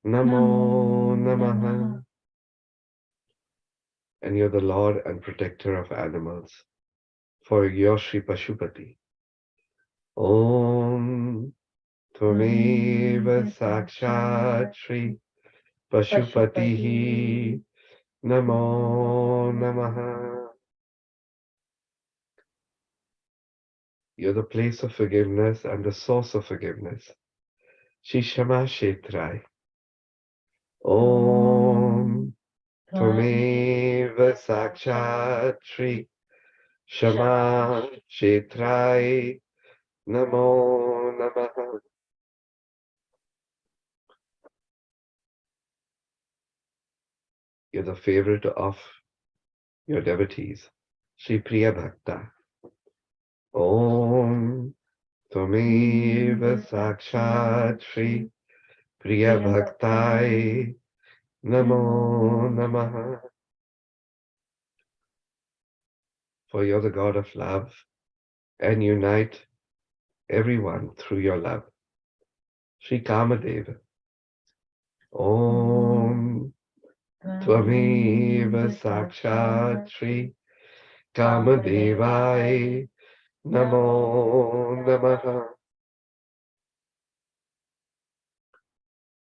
Namo Namaha. And you're the Lord and protector of animals. For you're Shri Pashupati. Om Tvameva Sakshat Shri Pashupatihi Namo Namaha. You're the place of forgiveness and the source of forgiveness. Shri Shama Shetrai. Om Tvameva Sakshat Shri Shama Shetrai Namo Namaha. You're the favorite of your devotees, Shri Priya Bhakta. Om Tvameva Sakshat Shri Priya Bhaktai Namo Namaha. For you're the God of love and unite everyone through your love. Shri Kamadeva. Om Tvameva Sakshat Shri Kamadevai Namo Namaha.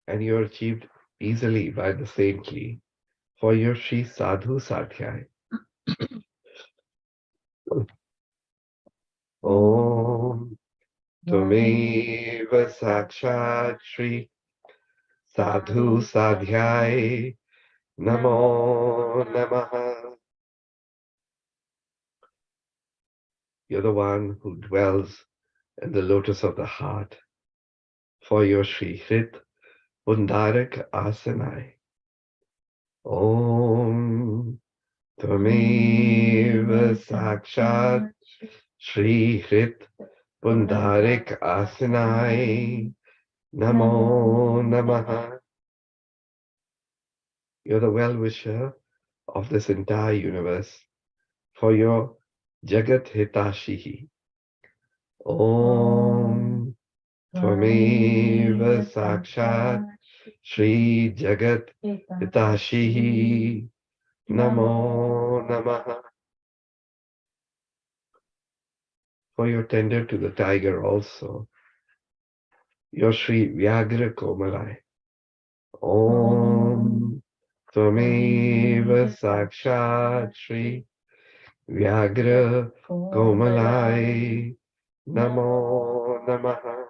And you're achieved easily by the saintly, for your Shri Sadhu Sadhyai. Om Tvameva Sakshat Shri Sadhu Sadhyai Namo Namaha. You're the one who dwells in the lotus of the heart, for your Shri Hrit Pundarak Asanai. Om Tvameva Sakshat Shri Hrit Pundarik Asanai Namo Namaha. You're the well-wisher of this entire universe, for your Jagat Hitashihi. Om Tvameva Sakshat Shri Jagat Hitashihi Namo Namaha. For you're tender to the tiger also, your Shri Vyagra Komalai. Om Tvameva Sakshat Shri Vyagra Komalai Namo Namaha.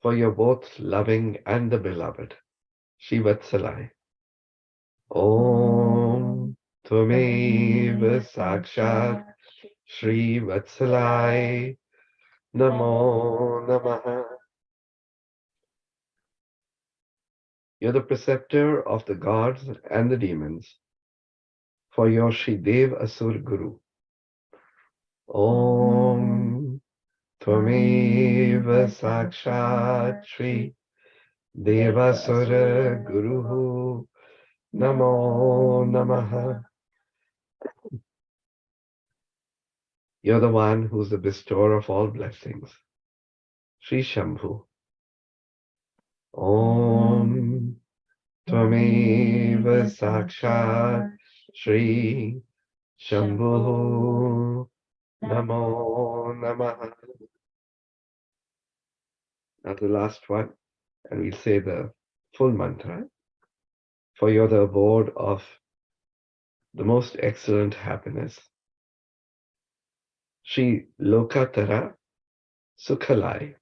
For you're both loving and the beloved, Shri Vatsalai. Om Tvameva Sakshat Shri Vatsalai Namo Namaha. You're the preceptor of the gods and the demons, for your Shri Dev Asur Guru. Om Tvameva Sakshat Shri Devasura Guru Namo Namaha. You're the one who's the bestower of all blessings, Shri Shambhu. Om Tvameva Sakshat Shri Shambhu Namo Namaha. Now the last one, and we'll say the full mantra. For you're the abode of the most excellent happiness, Shri Lokatara Sukhalai.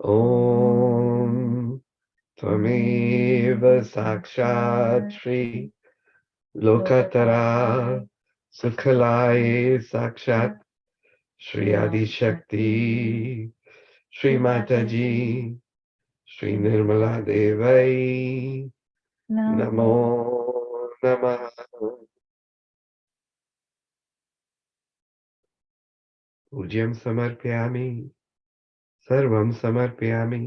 Om Tvameva Sakshat Shri Lokatara सुखलाए साक्षात श्री आदि शक्ति श्री माता जी श्री निर्मला देवई नमो नमः। पूज्यं समर्पयामि सर्वं समर्पयामि।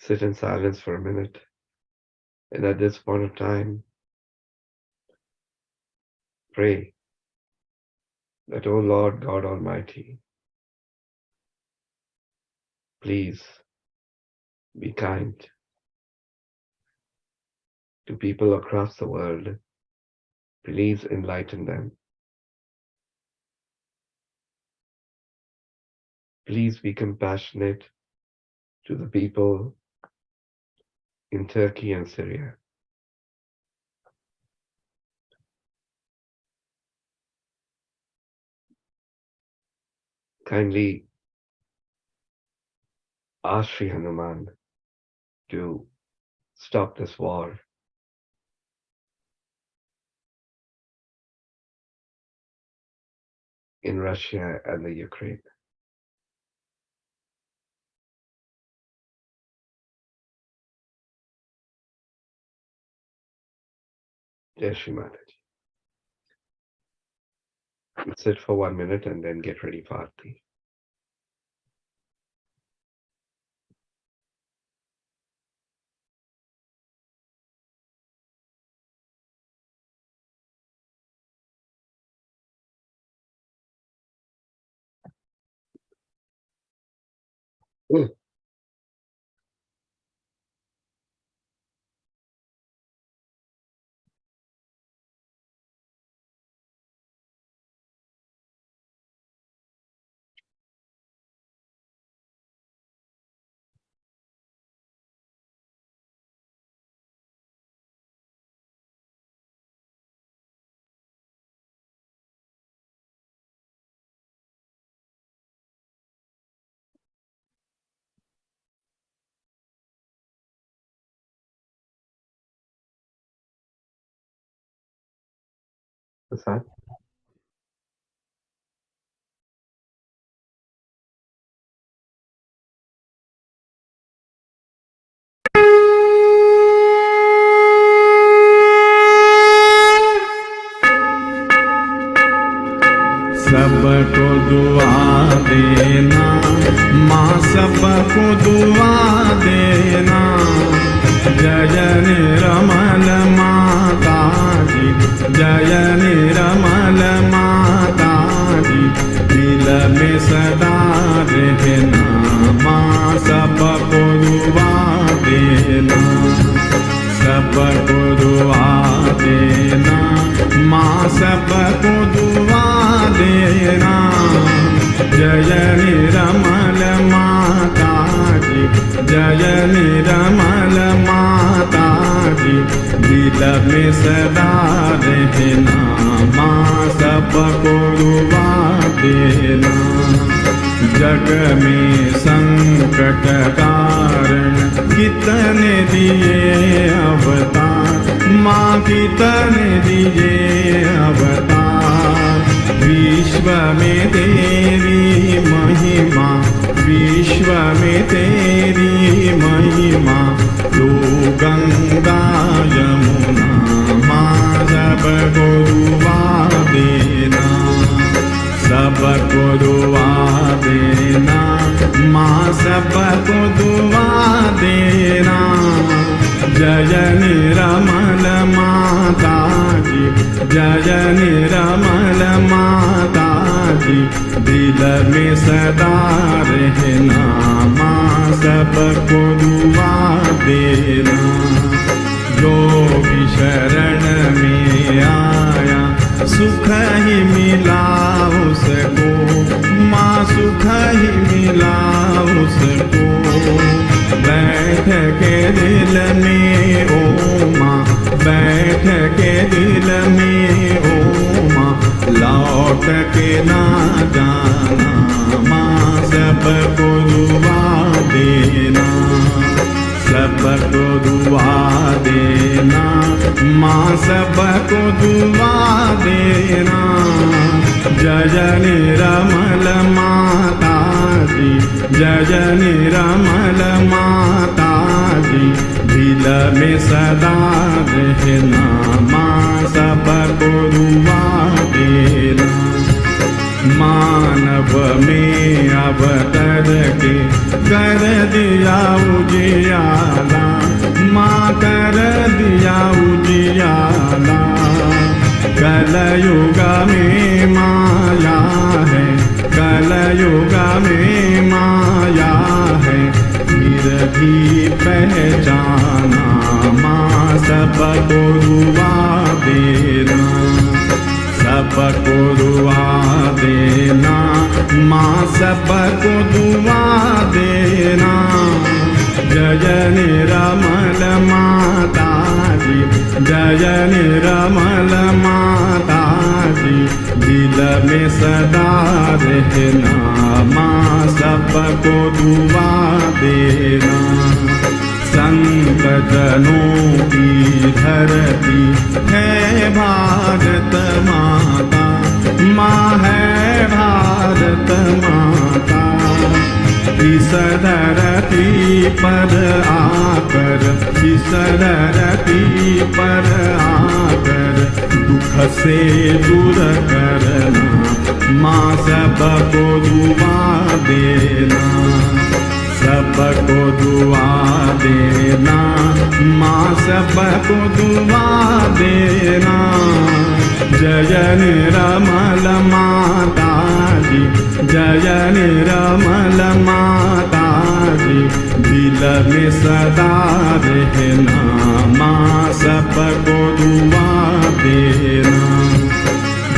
Sit in silence for a minute, and at this point of time, pray that, O Lord God Almighty, please be kind to people across the world. Please enlighten them. Please be compassionate to the people in Turkey and Syria. Kindly ask Sri Hanuman to stop this war. In Russia and the Ukraine. Jai Shri Mataji. Sit for 1 minute and then get ready for Aarti. Prasad? सबको दुआ देना माँ, सबको दुआ देना। जय निरमल माता जी, जय निरमल माता जी, दिल में सदा रहना माँ, सबको दुआ देना, सबको दुआ देना माँ, सबको दुआ देना। जय निरमल माता जी, जय निरमल माता जी, दिल में सदा रहना माँ, सबको दुआ देना। जग में संकट कारण कितने दिए अवतार माँ, कितने दिए अवतार। विश्व में तेरी महिमा, विश्व में तेरी महिमा, तू गंगा यमुना माँ, सबको दुआ देना, सबको दुआ देना माँ, सबको दुआ देना। जय निरमल माता जी, जय निरमल माता जी, दिल में सदा रहना माँ, सबको दुआ देना। जो भी शरण में आया सुख ही मिला उसको माँ, सुख ही मिला उसको। बैठ के दिल में ओ माँ, बैठ के दिल में ओ माँ, लौट के ना जाना माँ, सबको दुआ देना, सब सबको दुआ देना, माँ सबको दुआ देना। जय निरमल माता जी, जय निरमल माता जी, दिल में सदा रहना, माँ सबको दुआ देना। मानव में अवतर के कर दिया उजियाला, माँ कर दिया उजियाला। कलयुग में माया है, कलयुग में माया है, फिर भी पहचाना, माँ सबको दुआ देना, सबको दुआ देना, माँ सबको दुआ देना। जय निरमल माता जी, जय निरमल माता जी, दिल में सदा रहना, माँ सबको दुआ देना। संत जनों की धरती है भारत माता, माँ है भारत माता। इस धरती पर आकर, इस धरती पर आकर, दुख से दूर करना, माँ सबको दुआ देना, सबको दुआ देना, माँ सबको दुआ देना। जय निरमल माता जी, जय निरमल माता जी, दिल में सदा रहना, माँ सबको दुआ देना।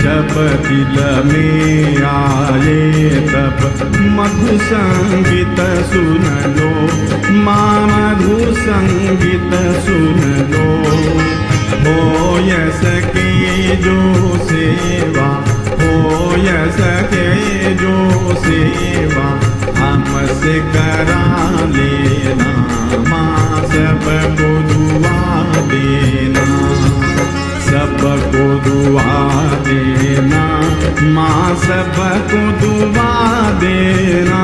जब दिल में आए तब मधु संगीत सुन लो, माँ मधु संगीत सुन लो। हो सके जो सेवा, हो सके जो सेवा, हमसे करा लेना, माँ सबको दुआ देना, सबको दुआ देना, माँ सबको दुआ देना।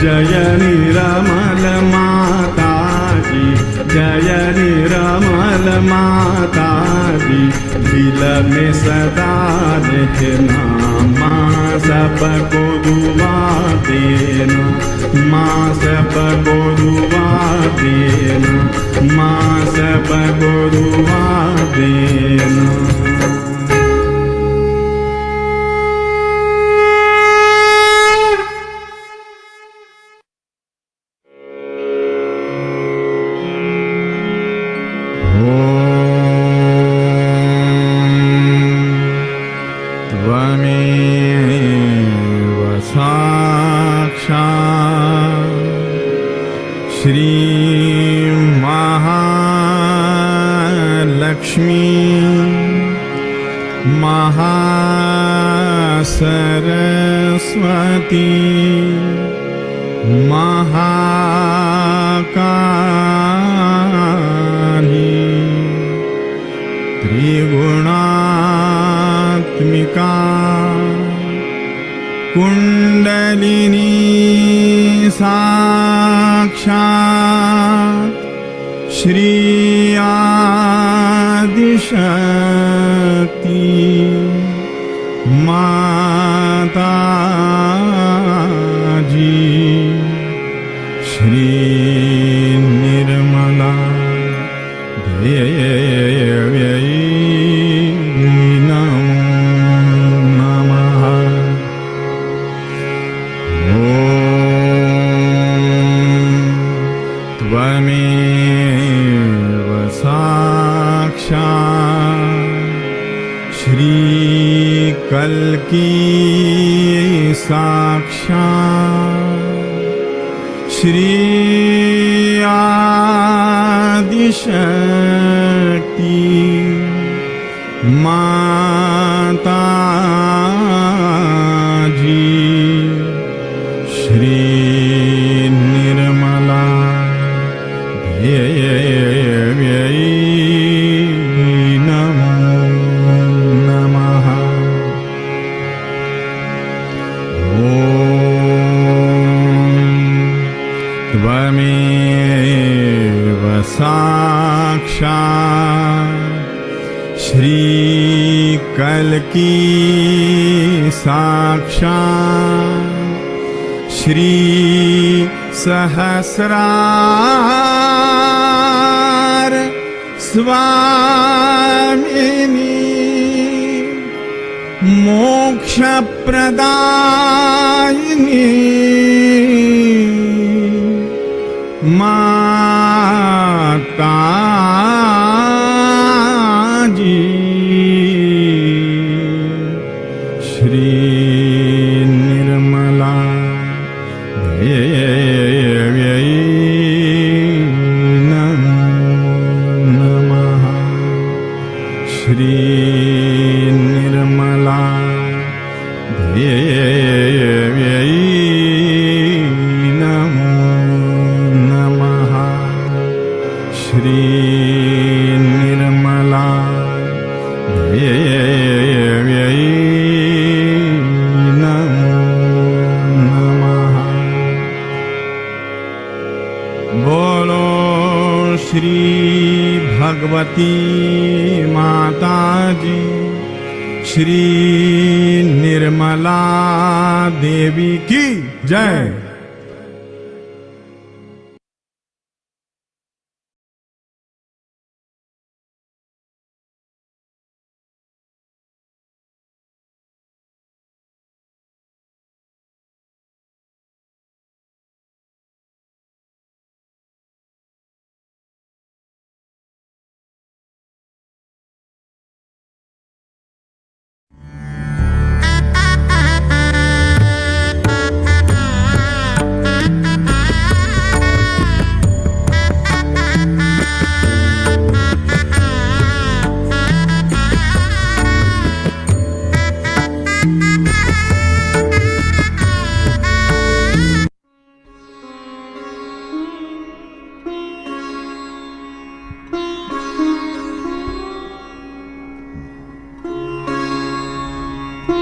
जय निरमल माता जी, जय निरमल माता जी, दिल में सदा रहना, माँ सबको दुआ देना, माँ सबको दुआ देना, माँ सबको दुआ देना। सरस्वती महाकाली त्रिगुणात्मिका कुंडलिनी साक्षात् श्री आदिशक्ति माता जी श्री निर्मला देव्यै नमो नमः। त्वमेव साक्षात् श्री कल्की साक्षात् श्री आदिशक्ति माता जी श्री निर्मला की साक्षात् श्री सहस्रार स्वामिनी मोक्ष प्रदायिनी माता जी श्री निर्मला देव्यै नमो नमः। श्री निर्मला देव्यै नमो नमः। श्री निर्मला देव्यै नमो नमः। बोलो श्री भगवती माता जी श्री निर्मला देवी की जय।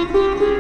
Thank you.